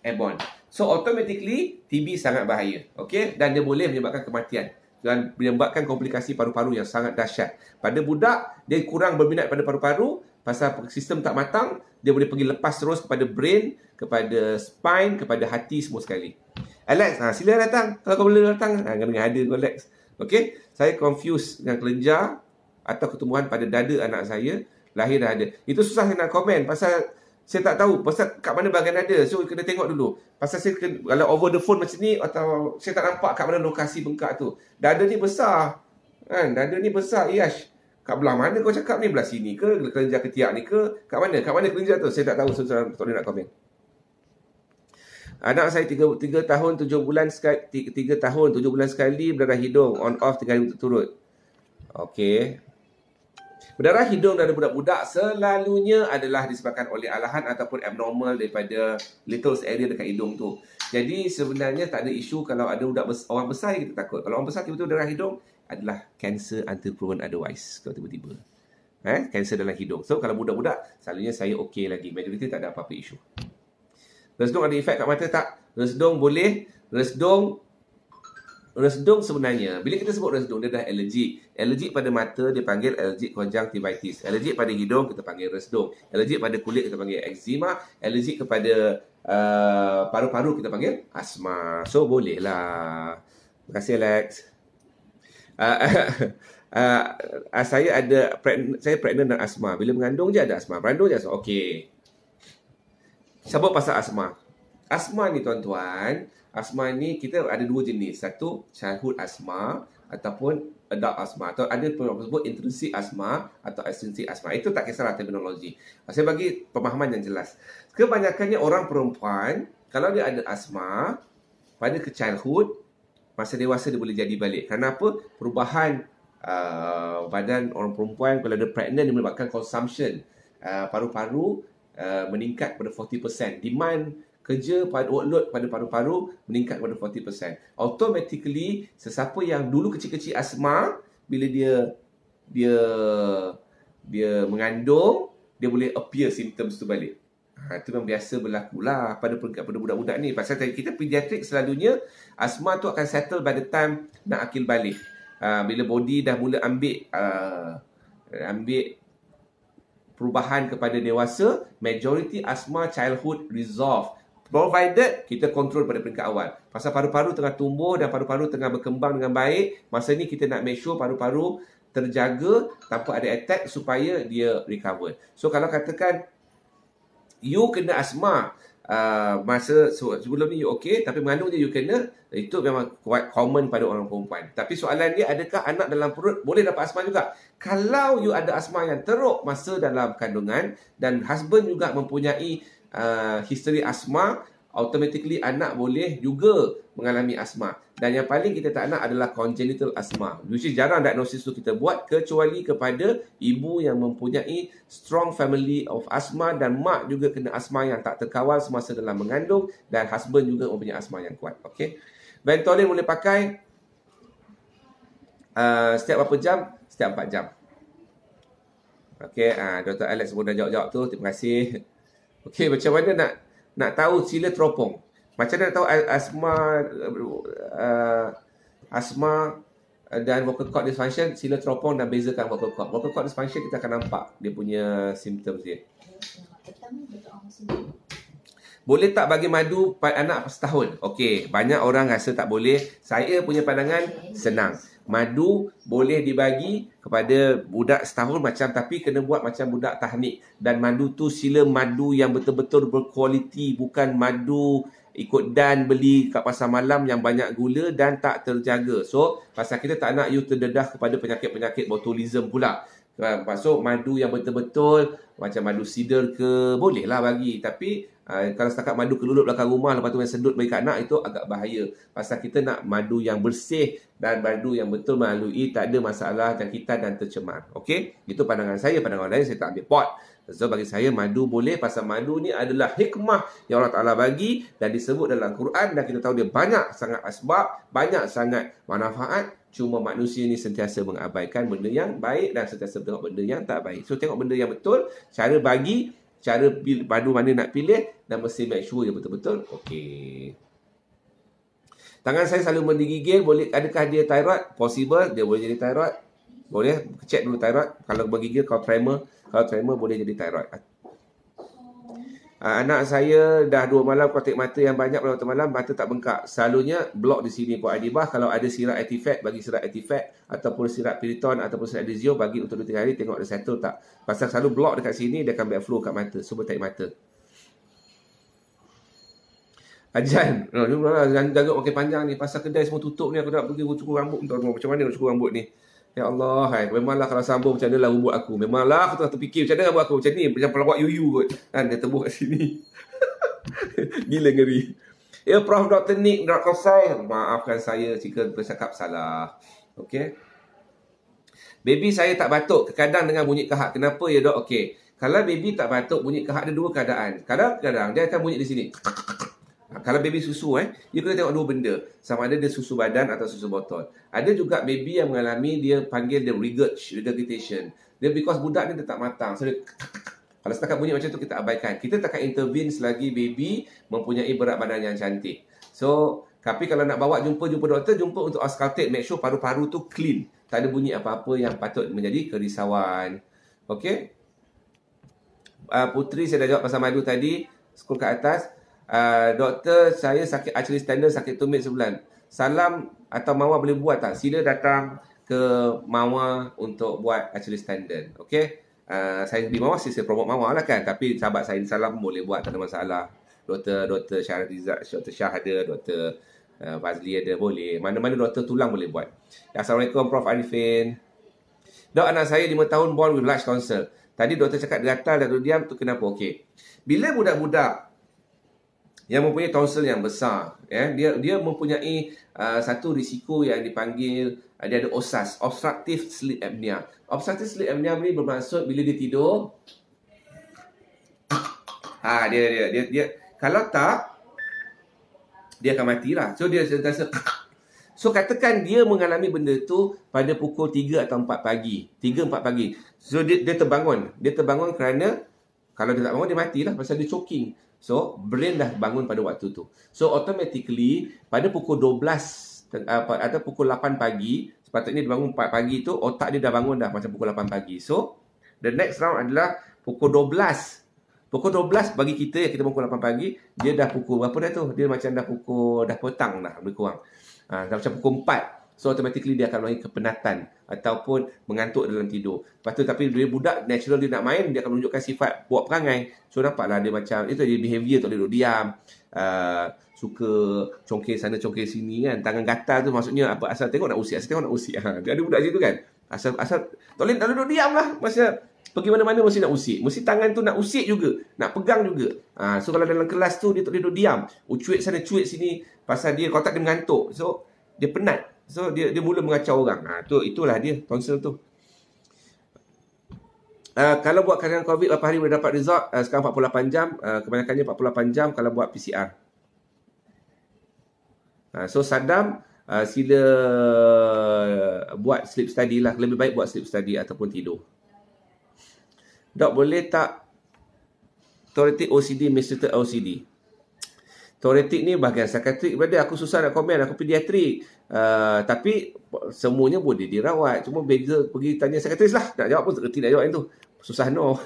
airborne. So automatically TB sangat bahaya. Okay? Dan dia boleh menyebabkan kematian dan menyebabkan komplikasi paru-paru yang sangat dahsyat. Pada budak, dia kurang berminat pada paru-paru pasal sistem tak matang, dia boleh pergi lepas terus kepada brain, kepada spine, kepada hati semua sekali. Alex, sila datang. Kalau kau boleh datang, kena ada kau Alex. Okay? Saya confuse dengan kelenjar atau ketumbuhan pada dada anak saya, lahir dah ada. Itu susah saya nak komen pasal saya tak tahu pasal kat mana bahagian dada. So kena tengok dulu. Pasal saya kalau over the phone macam ni, atau saya tak nampak kat mana lokasi bengkak tu. Dada ni besar. Kan? Dada ni besar, Iash. Kat belah mana kau cakap ni? Belah sini ke? Kelenjar ketiak ni ke? Kat mana? Kat mana kelenjar tu? Saya tak tahu. So tak boleh nak komen. Anak saya 3 tahun 7 bulan sekali, 3 tahun 7 bulan sekali berdarah hidung, on off 3 hari turut. Okey. Berdarah hidung dari budak-budak selalunya adalah disebabkan oleh alahan ataupun abnormal daripada Little's area dekat hidung tu. Jadi sebenarnya tak ada isu kalau ada orang besar yang kita takut. Kalau orang besar tiba-tiba darah hidung adalah cancer until proven otherwise. Kalau tiba-tiba cancer dalam hidung. So kalau budak-budak selalunya saya okey lagi. Majoriti tak ada apa-apa isu. Resdung ada efek kat mata tak? Resdung boleh. Resdung sebenarnya, bila kita sebut resdung, dia dah alergik. Alergik pada mata, dia panggil alergik konjungtivitis. Alergik pada hidung, kita panggil resdung. Alergik pada kulit, kita panggil eczema. Alergik kepada paru-paru, kita panggil asma. So, bolehlah. Terima kasih, Alex. Saya pregnant dan asma. Bila mengandung je ada asma. Berandung je asma. Okey. Sebab pasal asma. Asma ni, tuan-tuan, asma ni kita ada 2 jenis. Satu, childhood asma ataupun adult asma. Atau ada yang sebut intrinsic asma atau extrinsic asma. Itu tak kisahlah terminologi. Saya bagi pemahaman yang jelas. Kebanyakannya orang perempuan, kalau dia ada asma, pada ke childhood, masa dewasa dia boleh jadi balik. Kenapa? Perubahan badan orang perempuan kalau dia pregnant, dia menyebabkan consumption paru-paru meningkat pada 40%. Demand kerja pada workload pada paru-paru meningkat pada 40%. Automatically, sesiapa yang dulu kecil-kecil asma, bila dia mengandung, dia boleh appear symptoms tu balik. Itu memang biasa berlaku lah pada budak-budak ni. Pasal kita pediatrik selalunya, asma tu akan settle by the time nak akil balik. Bila body dah mula ambil perubahan kepada dewasa, majority asma childhood resolve. Provided kita kontrol pada peringkat awal. Pasal paru-paru tengah tumbuh dan paru-paru tengah berkembang dengan baik, masa ni kita nak make sure paru-paru terjaga tanpa ada attack supaya dia recover. So kalau katakan you kena asma masa sebelum ni you okey, tapi mengandung je you kena, itu memang quite common pada orang perempuan. Tapi soalan dia, adakah anak dalam perut boleh dapat asma juga? Kalau you ada asma yang teruk masa dalam kandungan dan husband juga mempunyai history asma, automatically anak boleh juga mengalami asma. Dan yang paling kita tak nak adalah congenital asma, which is jarang diagnosis tu kita buat, kecuali kepada ibu yang mempunyai strong family of asma dan mak juga kena asma yang tak terkawal semasa dalam mengandung, dan husband juga mempunyai asma yang kuat. Okay, Ventolin boleh pakai setiap berapa jam? Setiap 4 jam. Okay, Dr. Alex pun dah jawab-jawab tu, terima kasih. Okay, macam mana nak tahu sila teropong? Macam mana nak tahu asma dan vocal cord dysfunction? Sila teropong dan bezakan vocal cord. Vocal cord dysfunction kita akan nampak dia punya symptoms dia. Boleh tak bagi madu pada anak setahun? Okey, banyak orang rasa tak boleh. Saya punya pandangan senang. Madu boleh dibagi kepada budak setahun macam, tapi kena buat macam budak tahnik. Dan madu tu sila madu yang betul-betul berkualiti, bukan madu ikut dan beli kat pasar malam yang banyak gula dan tak terjaga. So, pasal kita tak nak you terdedah kepada penyakit-penyakit botulism pula. So, madu yang betul-betul macam madu sidar ke, bolehlah bagi. Tapi kalau setakat madu kelulup belakang rumah, lepas tu yang sedut bagi kat anak, itu agak bahaya. Pasal kita nak madu yang bersih dan madu yang betul melalui, tak ada masalah jangkitan dan tercemar. Okey, itu pandangan saya. Pandangan lain saya tak ambil pot. So bagi saya madu boleh, pasal madu ni adalah hikmah yang Allah Ta'ala bagi dan disebut dalam Quran, dan kita tahu dia banyak sangat asbab, banyak sangat manfaat. Cuma manusia ni sentiasa mengabaikan benda yang baik dan sentiasa tengok benda yang tak baik. So tengok benda yang betul, cara bagi, cara madu mana nak pilih, dan mesti make sure dia betul-betul okey. Tangan saya selalu menggigil, boleh, adakah dia thyroid? Possible, dia boleh jadi thyroid. Boleh, check dulu thyroid. Kalau menggigil, kalau tremor boleh jadi thyroid. Anak saya dah 2 malam kotak mata yang banyak pada waktu malam, mata tak bengkak. Selalunya blok di sini Puan Adibah. Kalau ada sirap Actifed, bagi sirap Actifed, ataupun sirap Piriton, ataupun sirap Adizio, bagi untuk 2-3 hari, tengok dia settle tak. Pasal selalu blok dekat sini, dia akan backflow kat mata. So bertarik mata. Ajan, jangan jaga makin panjang ni. Pasal kedai semua tutup ni, aku nak pergi cukur rambut. Macam mana nak cukur rambut ni? Ya Allah, memanglah kalau sambung macam mana lah rambut aku. Memanglah aku tengah terfikir macam mana rambut aku. Macam ni, macam pelawak yuyu kot. Kan, dia tebuk kat sini. Gila ngeri. Ya, Prof. Dr. Nick, Dr. Sai, maafkan saya jika bercakap salah. Okey. Baby saya tak batuk, kadang dengan bunyi kahak. Kenapa ya dok? Okey. Kalau baby tak batuk, bunyi kahak ada 2 keadaan. Kadang-kadang dia akan bunyi di sini. Kalau baby susu, you kena tengok 2 benda. Sama ada dia susu badan atau susu botol. Ada juga baby yang mengalami, dia panggil dia regurgitation. Dia because budak ni dia tak matang. So, kalau setakat bunyi macam tu, kita abaikan. Kita takkan intervene selagi baby mempunyai berat badan yang cantik. So, tapi kalau nak bawa jumpa doktor, jumpa untuk auscultate, make sure paru-paru tu clean. Tak ada bunyi apa-apa yang patut menjadi kerisauan. Okey? Putri, saya dah jawab pasal madu tadi. Scroll ke atas. Doktor, saya sakit Achilles tendon, sakit tumit sebulan. Salam atau Mawar boleh buat tak? Sila datang ke Mawar untuk buat Achilles tendon. Okey? Saya di Mawar, saya promote Mawar lah kan. Tapi sahabat saya di Salam boleh buat, tak ada masalah. Doktor Syahriza, Doktor Syah ada, Doktor Fazli ada, boleh. Mana-mana doktor tulang boleh buat. Assalamualaikum Prof. Arifin. Dok, anak saya 5 tahun born with large tonsil. Tadi doktor cakap gatal dan diam tu kenapa? Okey. Bila budak-budak yang mempunyai tonsil yang besar, dia mempunyai satu risiko yang dipanggil, dia ada OSAS, obstructive sleep apnea. Obstructive sleep apnea ni bermaksud bila dia tidur, dia kalau tak, dia akan matilah. So dia rasa. So katakan dia mengalami benda tu pada pukul 3 atau 4 pagi. 3-4 pagi. So dia terbangun. Dia terbangun kerana kalau dia tak bangun, dia matilah pasal dia choking. So, brain dah bangun pada waktu tu. So, automatically, pada pukul 12 atau pukul 8 pagi, sepatutnya dia bangun 4 pagi tu, otak dia dah bangun dah macam pukul 8 pagi. So, the next round adalah pukul 12. Pukul 12 bagi kita, yang kita bangun pukul 8 pagi, dia dah pukul berapa dah tu? Dia macam dah petang dah, lebih kurang. Dah macam pukul 4. So automatically dia akan mengalami kepenatan ataupun mengantuk dalam tidur. Lepas tu tapi dia budak natural dia nak main, dia akan menunjukkan sifat buat perangai. So nampaklah dia macam itu dia behavior tak boleh duduk diam. Suka congkir sana congkir sini kan. Tangan gatal tu maksudnya apa, asal tengok nak usik, asal tengok nak usik. Dia ada budak macam tu kan. Asal tak boleh duduk diam lah. Masa pergi mana-mana mesti nak usik. Mesti tangan tu nak usik juga, nak pegang juga. So kalau dalam kelas tu dia tak boleh duduk diam. Cuit sana cuit sini pasal dia kotak dia mengantuk. So dia penat. So dia mula mengacau orang. Itulah dia tonsil tu. Kalau buat karantina COVID berapa hari boleh dapat result? Sekarang 48 jam. Kebanyakannya 48 jam kalau buat PCR. So Saddam sila buat sleep study lah. Lebih baik buat sleep study ataupun tidur. Dok, boleh tak teoretik OCD mistreated OCD? Teoretik ni bahagian psikiatrik. Berada aku susah nak komen, aku pediatrik. Tapi semuanya boleh dirawat. Cuma beza pergi tanya psikiatris lah. Nak jawab pun tak reti nak jawab yang tu. Susah no.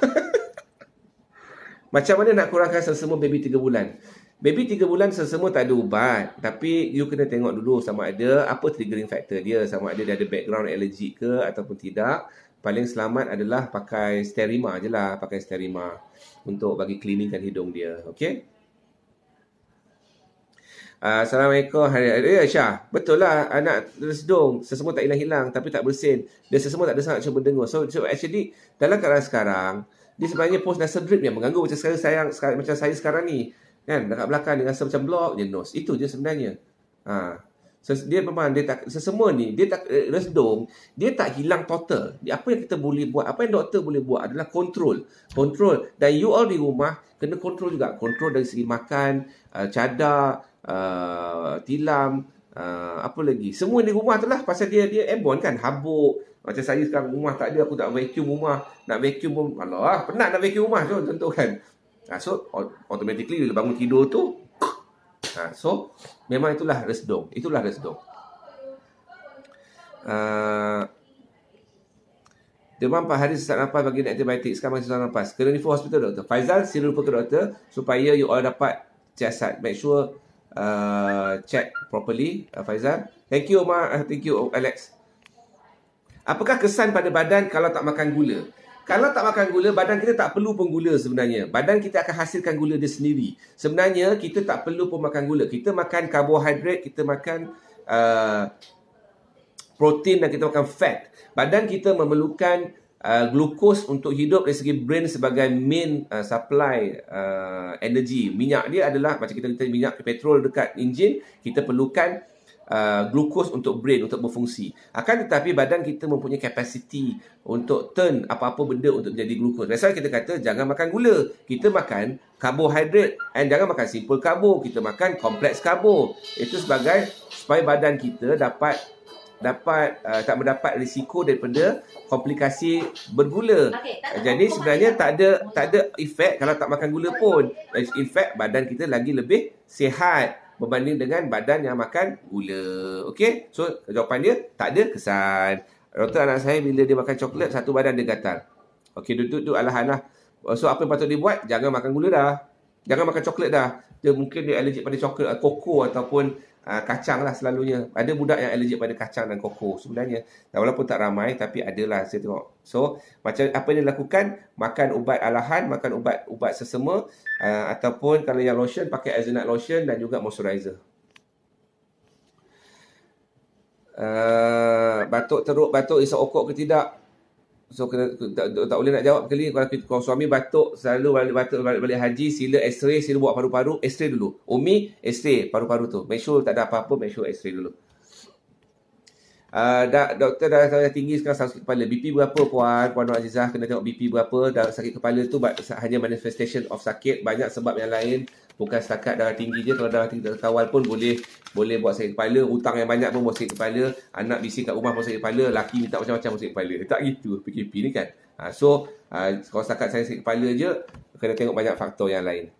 Macam mana nak kurangkan selsema baby 3 bulan? Baby 3 bulan selsema tak ada ubat. Tapi you kena tengok dulu sama ada apa triggering factor dia. Sama ada dia ada background allergic ke ataupun tidak. Paling selamat adalah pakai Sterima je lah. Pakai Sterima untuk bagi cleaningkan hidung dia. Okay? Assalamualaikum. Ya Syah, betul lah anak resdung sesama tak hilang-hilang tapi tak bersin. Dia sesama tak ada sangat cuba dengar. So actually dalam keadaan sekarang dia sebenarnya post nasal drip yang mengganggu macam macam saya sekarang ni. Kan dekat belakang dia rasa macam block je nose. Itu je sebenarnya. Dia memang dia tak sesemua ni dia tak resdung, dia tak hilang total. Apa yang kita boleh buat, apa yang doktor boleh buat adalah kontrol. Dan you all di rumah kena kontrol juga. Kontrol dari segi makan, cadar, tilam, apa lagi. Semua di rumah tu lah pasal dia airborne kan, habuk. Macam saya sekarang rumah tak ada, aku tak vacuum rumah. Nak vacuum pun alah, penat nak vacuum rumah tu tentu kan. So automatically bila bangun tidur tu so memang itulah resdung. Demam 4 hari sesak nafas bagi antibiotik. Sekarang masih sesak nafas. Kena info hospital doktor. Faizal sila rupa ke doktor supaya you all dapat siasat. Make sure check properly Faizal. Thank you Omar. Thank you Alex. Apakah kesan pada badan kalau tak makan gula? Kalau tak makan gula, badan kita tak perlu pun gula sebenarnya. Badan kita akan hasilkan gula dia sendiri. Sebenarnya, kita tak perlu pun makan gula. Kita makan karbohidrat, kita makan protein dan kita makan fat. Badan kita memerlukan glukos untuk hidup dari segi brain sebagai main supply energy. Minyak dia adalah, macam kita minyak petrol dekat enjin, kita perlukan glukos untuk brain, untuk berfungsi. Akan tetapi badan kita mempunyai kapasiti untuk turn apa-apa benda untuk menjadi glukos. That's why kita kata jangan makan gula. Kita makan karbohidrat and jangan makan simple karbo. Kita makan kompleks karbo. Itu sebagai supaya badan kita dapat tak mendapat risiko daripada komplikasi bergula. Jadi sebenarnya tak ada efek kalau tak makan gula pun. In fact badan kita lagi lebih sihat berbanding dengan badan yang makan gula. Okey? So, jawapan dia tak ada kesan. Doktor, anak saya bila dia makan coklat, satu badan dia gatal. Okey, duduk alahan lah. So, apa yang patut dia buat? Jangan makan gula dah. Jangan makan coklat dah. Mungkin dia allergic pada coklat, koko ataupun kacang lah selalunya. Ada budak yang allergic pada kacang dan koko sebenarnya. Dan walaupun tak ramai, tapi adalah saya tengok. So, macam apa yang dia lakukan? Makan ubat alahan, makan ubat sesama, ataupun kalau yang lotion, pakai Azenat lotion dan juga moisturizer. Batuk teruk, batuk isap okok ke tidak? So, tak boleh nak jawab kali. Kalau suami batuk, selalu balik haji, sila x-ray, sila buat paru-paru, x-ray dulu. Umi, x-ray paru-paru tu. Make sure tak ada apa-apa, make sure x-ray dulu. Doktor dah tinggi sekarang sakit kepala. BP berapa Puan Nur Azizah? Kena tengok BP berapa. Sakit kepala tu hanya manifestation of sakit. Banyak sebab yang lain. Bukan setakat darah tinggi je. Kalau darah tinggi terkawal pun boleh buat sakit kepala. Hutang yang banyak pun buat sakit kepala. Anak bising kat rumah pun sakit kepala. Laki minta macam-macam pun sakit kepala. Tak gitu PKP ni kan. So kalau setakat saya sakit kepala je, kena tengok banyak faktor yang lain.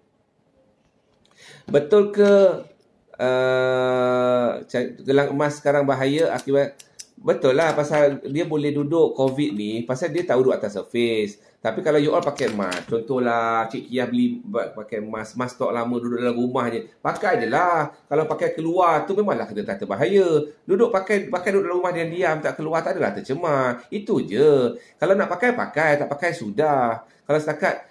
Betul ke gelang emas sekarang bahaya akibat? Betul lah, pasal dia boleh duduk COVID ni pasal dia tahu duduk atas surface. Tapi kalau you all pakai mask, contohlah Cik Kia beli pakai mask stok lama duduk dalam rumah je, pakai je lah. Kalau pakai keluar tu memanglah kita kata bahaya. Duduk pakai duduk dalam rumah diam-diam, tak keluar, tak adalah tercemar. Itu je. Kalau nak pakai, tak pakai sudah. Kalau setakat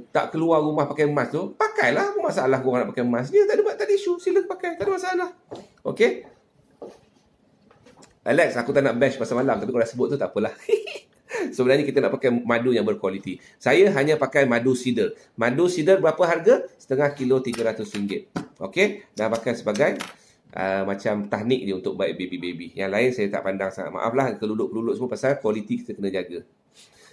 tak keluar rumah pakai mask tu, pakailah. Apa masalah korang nak pakai mask? Dia tak ada isu, sila pakai, tak ada masalah. Okey? Alex, aku tak nak bash pasal malam, tapi kalau sebut tu tak apalah. Sebenarnya kita nak pakai madu yang berkualiti. Saya hanya pakai madu cedar. Madu cedar berapa harga? Setengah kilo RM300. Okey? Dan pakai sebagai macam tahnik dia untuk baik baby-baby. Yang lain saya tak pandang sangat. Maaf lah keluluk-keluluk semua pasal kualiti kita kena jaga.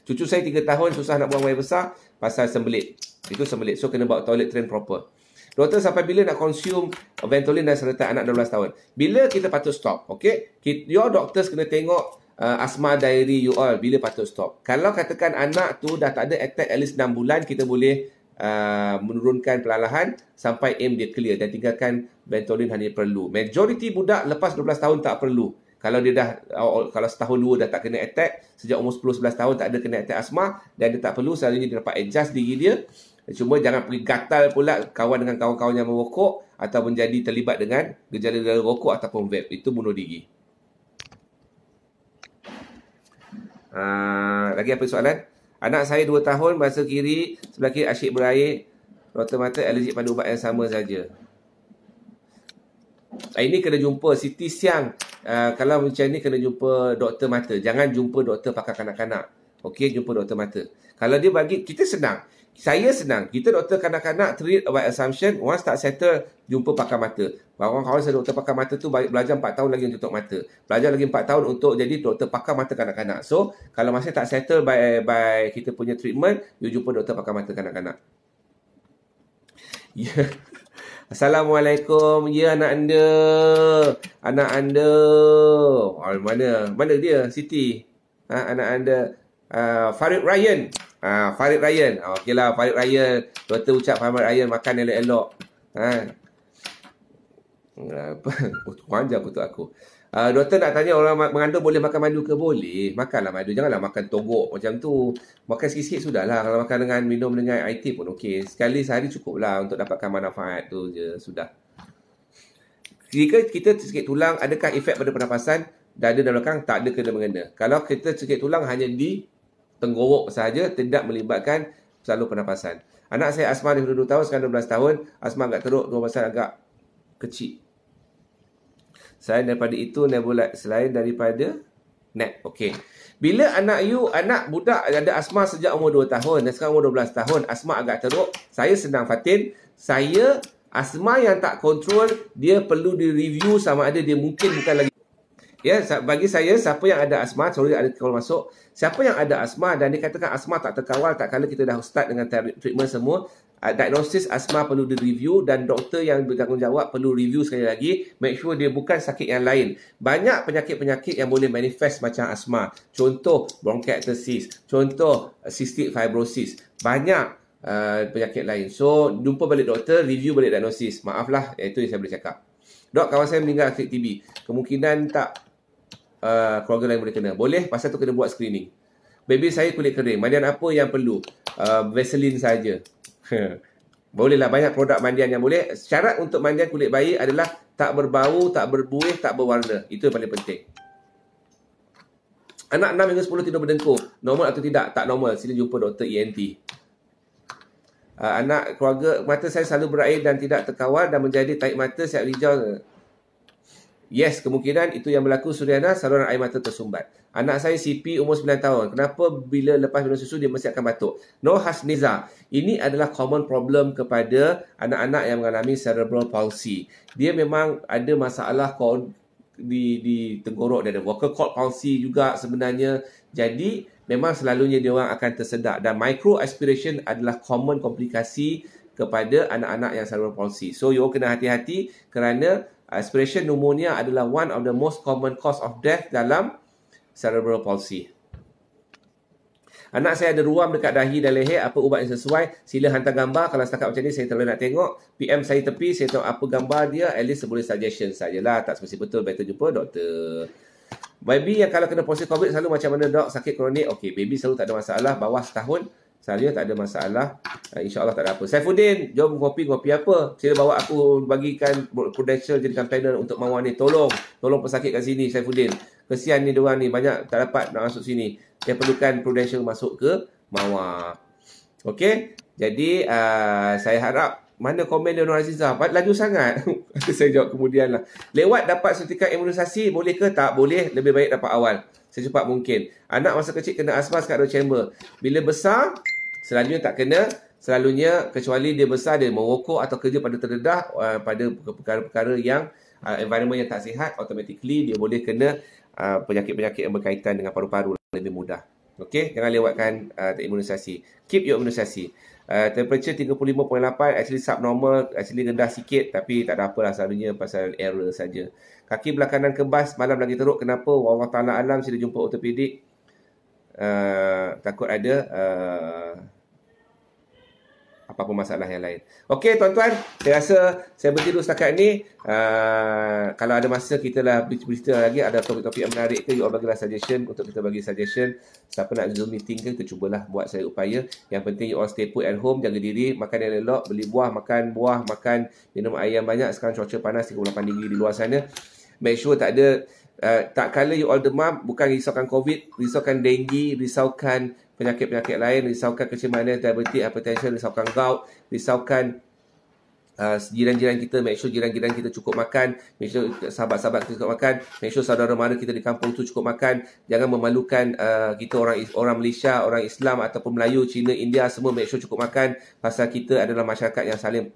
Cucu saya 3 tahun susah nak buang air besar pasal sembelit. Itu sembelit. So kena bawa toilet train proper. Doktor, sampai bila nak consume Ventolin dan Seretan anak 12 tahun? Bila kita patut stop? Okay? Your doctors kena tengok asma diary you all. Bila patut stop? Kalau katakan anak tu dah tak ada attack at least 6 bulan, kita boleh menurunkan perlahan sampai aim dia clear dan tinggalkan Ventolin hanya perlu. Majority budak lepas 12 tahun tak perlu. Kalau dia dah, kalau setahun 2 dah tak kena attack, sejak umur 10-11 tahun tak ada kena attack asma, dan dia tak perlu, selalunya dia dapat adjust diri dia. Cuma jangan pergi gatal pula kawan dengan kawan-kawan yang merokok ataupun jadi terlibat dengan gejala-gejala rokok ataupun vape. Itu bunuh diri. Lagi apa soalan? Anak saya 2 tahun, bahasa kiri, sebelah kiri asyik berair, rota mata, alergik pada ubat yang sama saja. Ini kena jumpa Siti Siang. Kalau macam ni kena jumpa doktor mata. Jangan jumpa doktor pakar kanak-kanak. Okey, jumpa doktor mata. Kalau dia bagi, kita senang. Saya senang. Kita doktor kanak-kanak treat by assumption. Once tak settle, jumpa pakar mata. Kawan-kawan saya doktor pakar mata tu belajar 4 tahun lagi untuk mata. Belajar lagi 4 tahun untuk jadi doktor pakar mata kanak-kanak. So, kalau masih tak settle by kita punya treatment, you jumpa doktor pakar mata kanak-kanak. Ya. Assalamualaikum. Ya, anak anda. Anak anda. Mana dia? Siti. Anak anda. Farid Ryan. Farid Ryan. Okeylah, Farid Ryan. Doktor ucap Farid Ryan makan elok-elok. Panjang kutuk aku. Doktor nak tanya, orang mengandung boleh makan madu ke? Boleh. Makanlah madu. Janganlah makan togok macam tu. Makan sikit-sikit sudahlah. Kalau makan dengan minum dengan air teh pun okey. Sekali sehari cukuplah untuk dapatkan manfaat tu je. Sudah. Jika kita tercekik tulang, adakah efek pada pernafasan? Dada dan belakang tak ada kena-mengena. Kalau kita tercekik tulang hanya di tenggorok sahaja, tidak melibatkan salur pernafasan. Anak saya asma dia 2 tahun, sekarang 12 tahun. Asma agak teruk, 2 pasal agak kecil. Selain daripada itu, selain daripada NAP. Okey. Bila anak budak ada asma sejak umur 2 tahun dan sekarang umur 12 tahun, asma agak teruk, saya senang Fatin. Saya asma yang tak kontrol, dia perlu di-review sama ada dia mungkin bukan lagi. Ya, bagi saya, siapa yang ada asma, sorry ada call masuk, siapa yang ada asma dan dikatakan asma tak terkawal, tak kala kita dah start dengan treatment semua, diagnosis asma perlu di-review dan doktor yang bertanggungjawab perlu review sekali lagi, make sure dia bukan sakit yang lain. Banyak penyakit-penyakit yang boleh manifest macam asma. Contoh bronchiectasis, contoh cystic fibrosis, banyak penyakit lain. So, jumpa balik doktor, review balik diagnosis. Maaflah, itu yang saya boleh cakap. Dok, kawan saya meninggal aktif TB. Kemungkinan tak keluarga lain boleh kena. Boleh, pasal tu kena buat screening. Baby saya kulit kering. Mandian apa yang perlu? Vaseline saja. Bolehlah, banyak produk mandian yang boleh. Syarat untuk mandian kulit bayi adalah tak berbau, tak berbuih, tak berwarna. Itu yang paling penting. Anak 6 hingga 10 tidur berdengkur. Normal atau tidak? Tak normal. Sila jumpa doktor ENT. Anak keluarga, mata saya selalu berair dan tidak terkawal dan menjadi tarik mata siap hijau. Yes, kemungkinan itu yang berlaku Suriana, saluran air mata tersumbat. Anak saya CP umur 9 tahun. Kenapa bila lepas minum susu dia mesti akan batuk? No Hasniza. Ini adalah common problem kepada anak-anak yang mengalami cerebral palsy. Dia memang ada masalah di tenggorok dia. Ada vocal cord palsy juga sebenarnya. Jadi memang selalunya dia orang akan tersedak. Dan micro aspiration adalah common komplikasi kepada anak-anak yang cerebral palsy. So you kena hati-hati kerana aspiration pneumonia adalah one of the most common cause of death dalam cerebral palsy. Anak saya ada ruam dekat dahi dan leher. Apa ubat yang sesuai? Sila hantar gambar. Kalau setakat macam ni saya terlalu nak tengok. PM saya tepi. Saya tahu apa gambar dia. At least boleh suggestion sajalah. Tak semesti betul. Better jumpa doktor. Baby yang kalau kena proses COVID selalu macam mana dok? Sakit kronik? Okey, baby selalu tak ada masalah. Bawah setahun selalunya tak ada masalah. InsyaAllah tak ada apa. Saifuddin, jom kopi apa? Sila bawa aku bagikan Prudential jadikan panel untuk Mawar ni. Tolong pesakit kat sini Saifuddin. Kesian ni diorang ni, banyak tak dapat nak masuk sini. Dia perlukan Prudential masuk ke Mawar. Okey, jadi saya harap mana komen dia Nur Azizah? Laju sangat. Saya jawab kemudian lah. Lewat dapat sertifikat imunisasi, boleh ke? Tak boleh. Lebih baik dapat awal. Secepat mungkin. Anak masa kecil kena asma kat chamber. Bila besar, selalunya tak kena. Selalunya, kecuali dia besar, dia merokok atau kerja pada terdedah, pada perkara-perkara yang environment yang tak sihat, automatically dia boleh kena penyakit-penyakit yang berkaitan dengan paru-paru lebih mudah. Okey, jangan lewatkan imunisasi. Keep your imunisasi. Temperature 35.8 actually subnormal, actually rendah sikit, tapi tak ada apalah, selalunya pasal error saja. Kaki belah kanan kebas, malam lagi teruk, kenapa? Wallah ta'ala alam, sila jumpa ortopedik. Takut ada apa-apa masalah yang lain. Okey tuan-tuan, saya rasa saya berhenti dulu setakat ni. Kalau ada masa kita lah bercerita lagi, ada topik-topik yang menarik ke, you all bagilah suggestion, untuk kita bagi suggestion. Siapa nak Zoom meeting ke, kita cubalah buat saya upaya. Yang penting you all stay put at home, jaga diri, makan yang elok, beli buah, makan minum air yang banyak. Sekarang cuaca panas 38 degree di luar sana. Make sure tak ada tak kala you all demam, bukan risaukan COVID, risaukan dengue, risaukan penyakit-penyakit lain, risaukan kecemasan, diabetes, hypertension, risaukan gout, risaukan jiran-jiran kita. Make sure jiran-jiran kita cukup makan, make sure sahabat-sahabat kita cukup makan, make sure saudara mara kita di kampung tu cukup makan. Jangan memalukan kita orang Malaysia, orang Islam ataupun Melayu, Cina, India, semua make sure cukup makan, pasal kita adalah masyarakat yang saling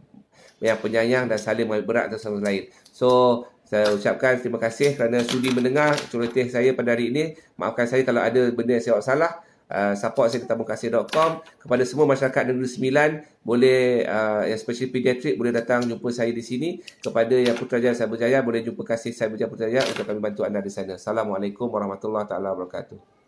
penyayang dan saling berat antara sama lain. So saya ucapkan terima kasih kerana sudi mendengar celoteh saya pada hari ini. Maafkan saya kalau ada benda yang saya buat salah. Support saya di tabungkasih.com. Kepada semua masyarakat Negeri Sembilan, boleh especially pediatrik, boleh datang jumpa saya di sini. Kepada yang Putrajaya Cyberjaya, boleh jumpa Kasih Cyberjaya Putrajaya untuk kami bantu anda di sana. Assalamualaikum warahmatullahi wabarakatuh.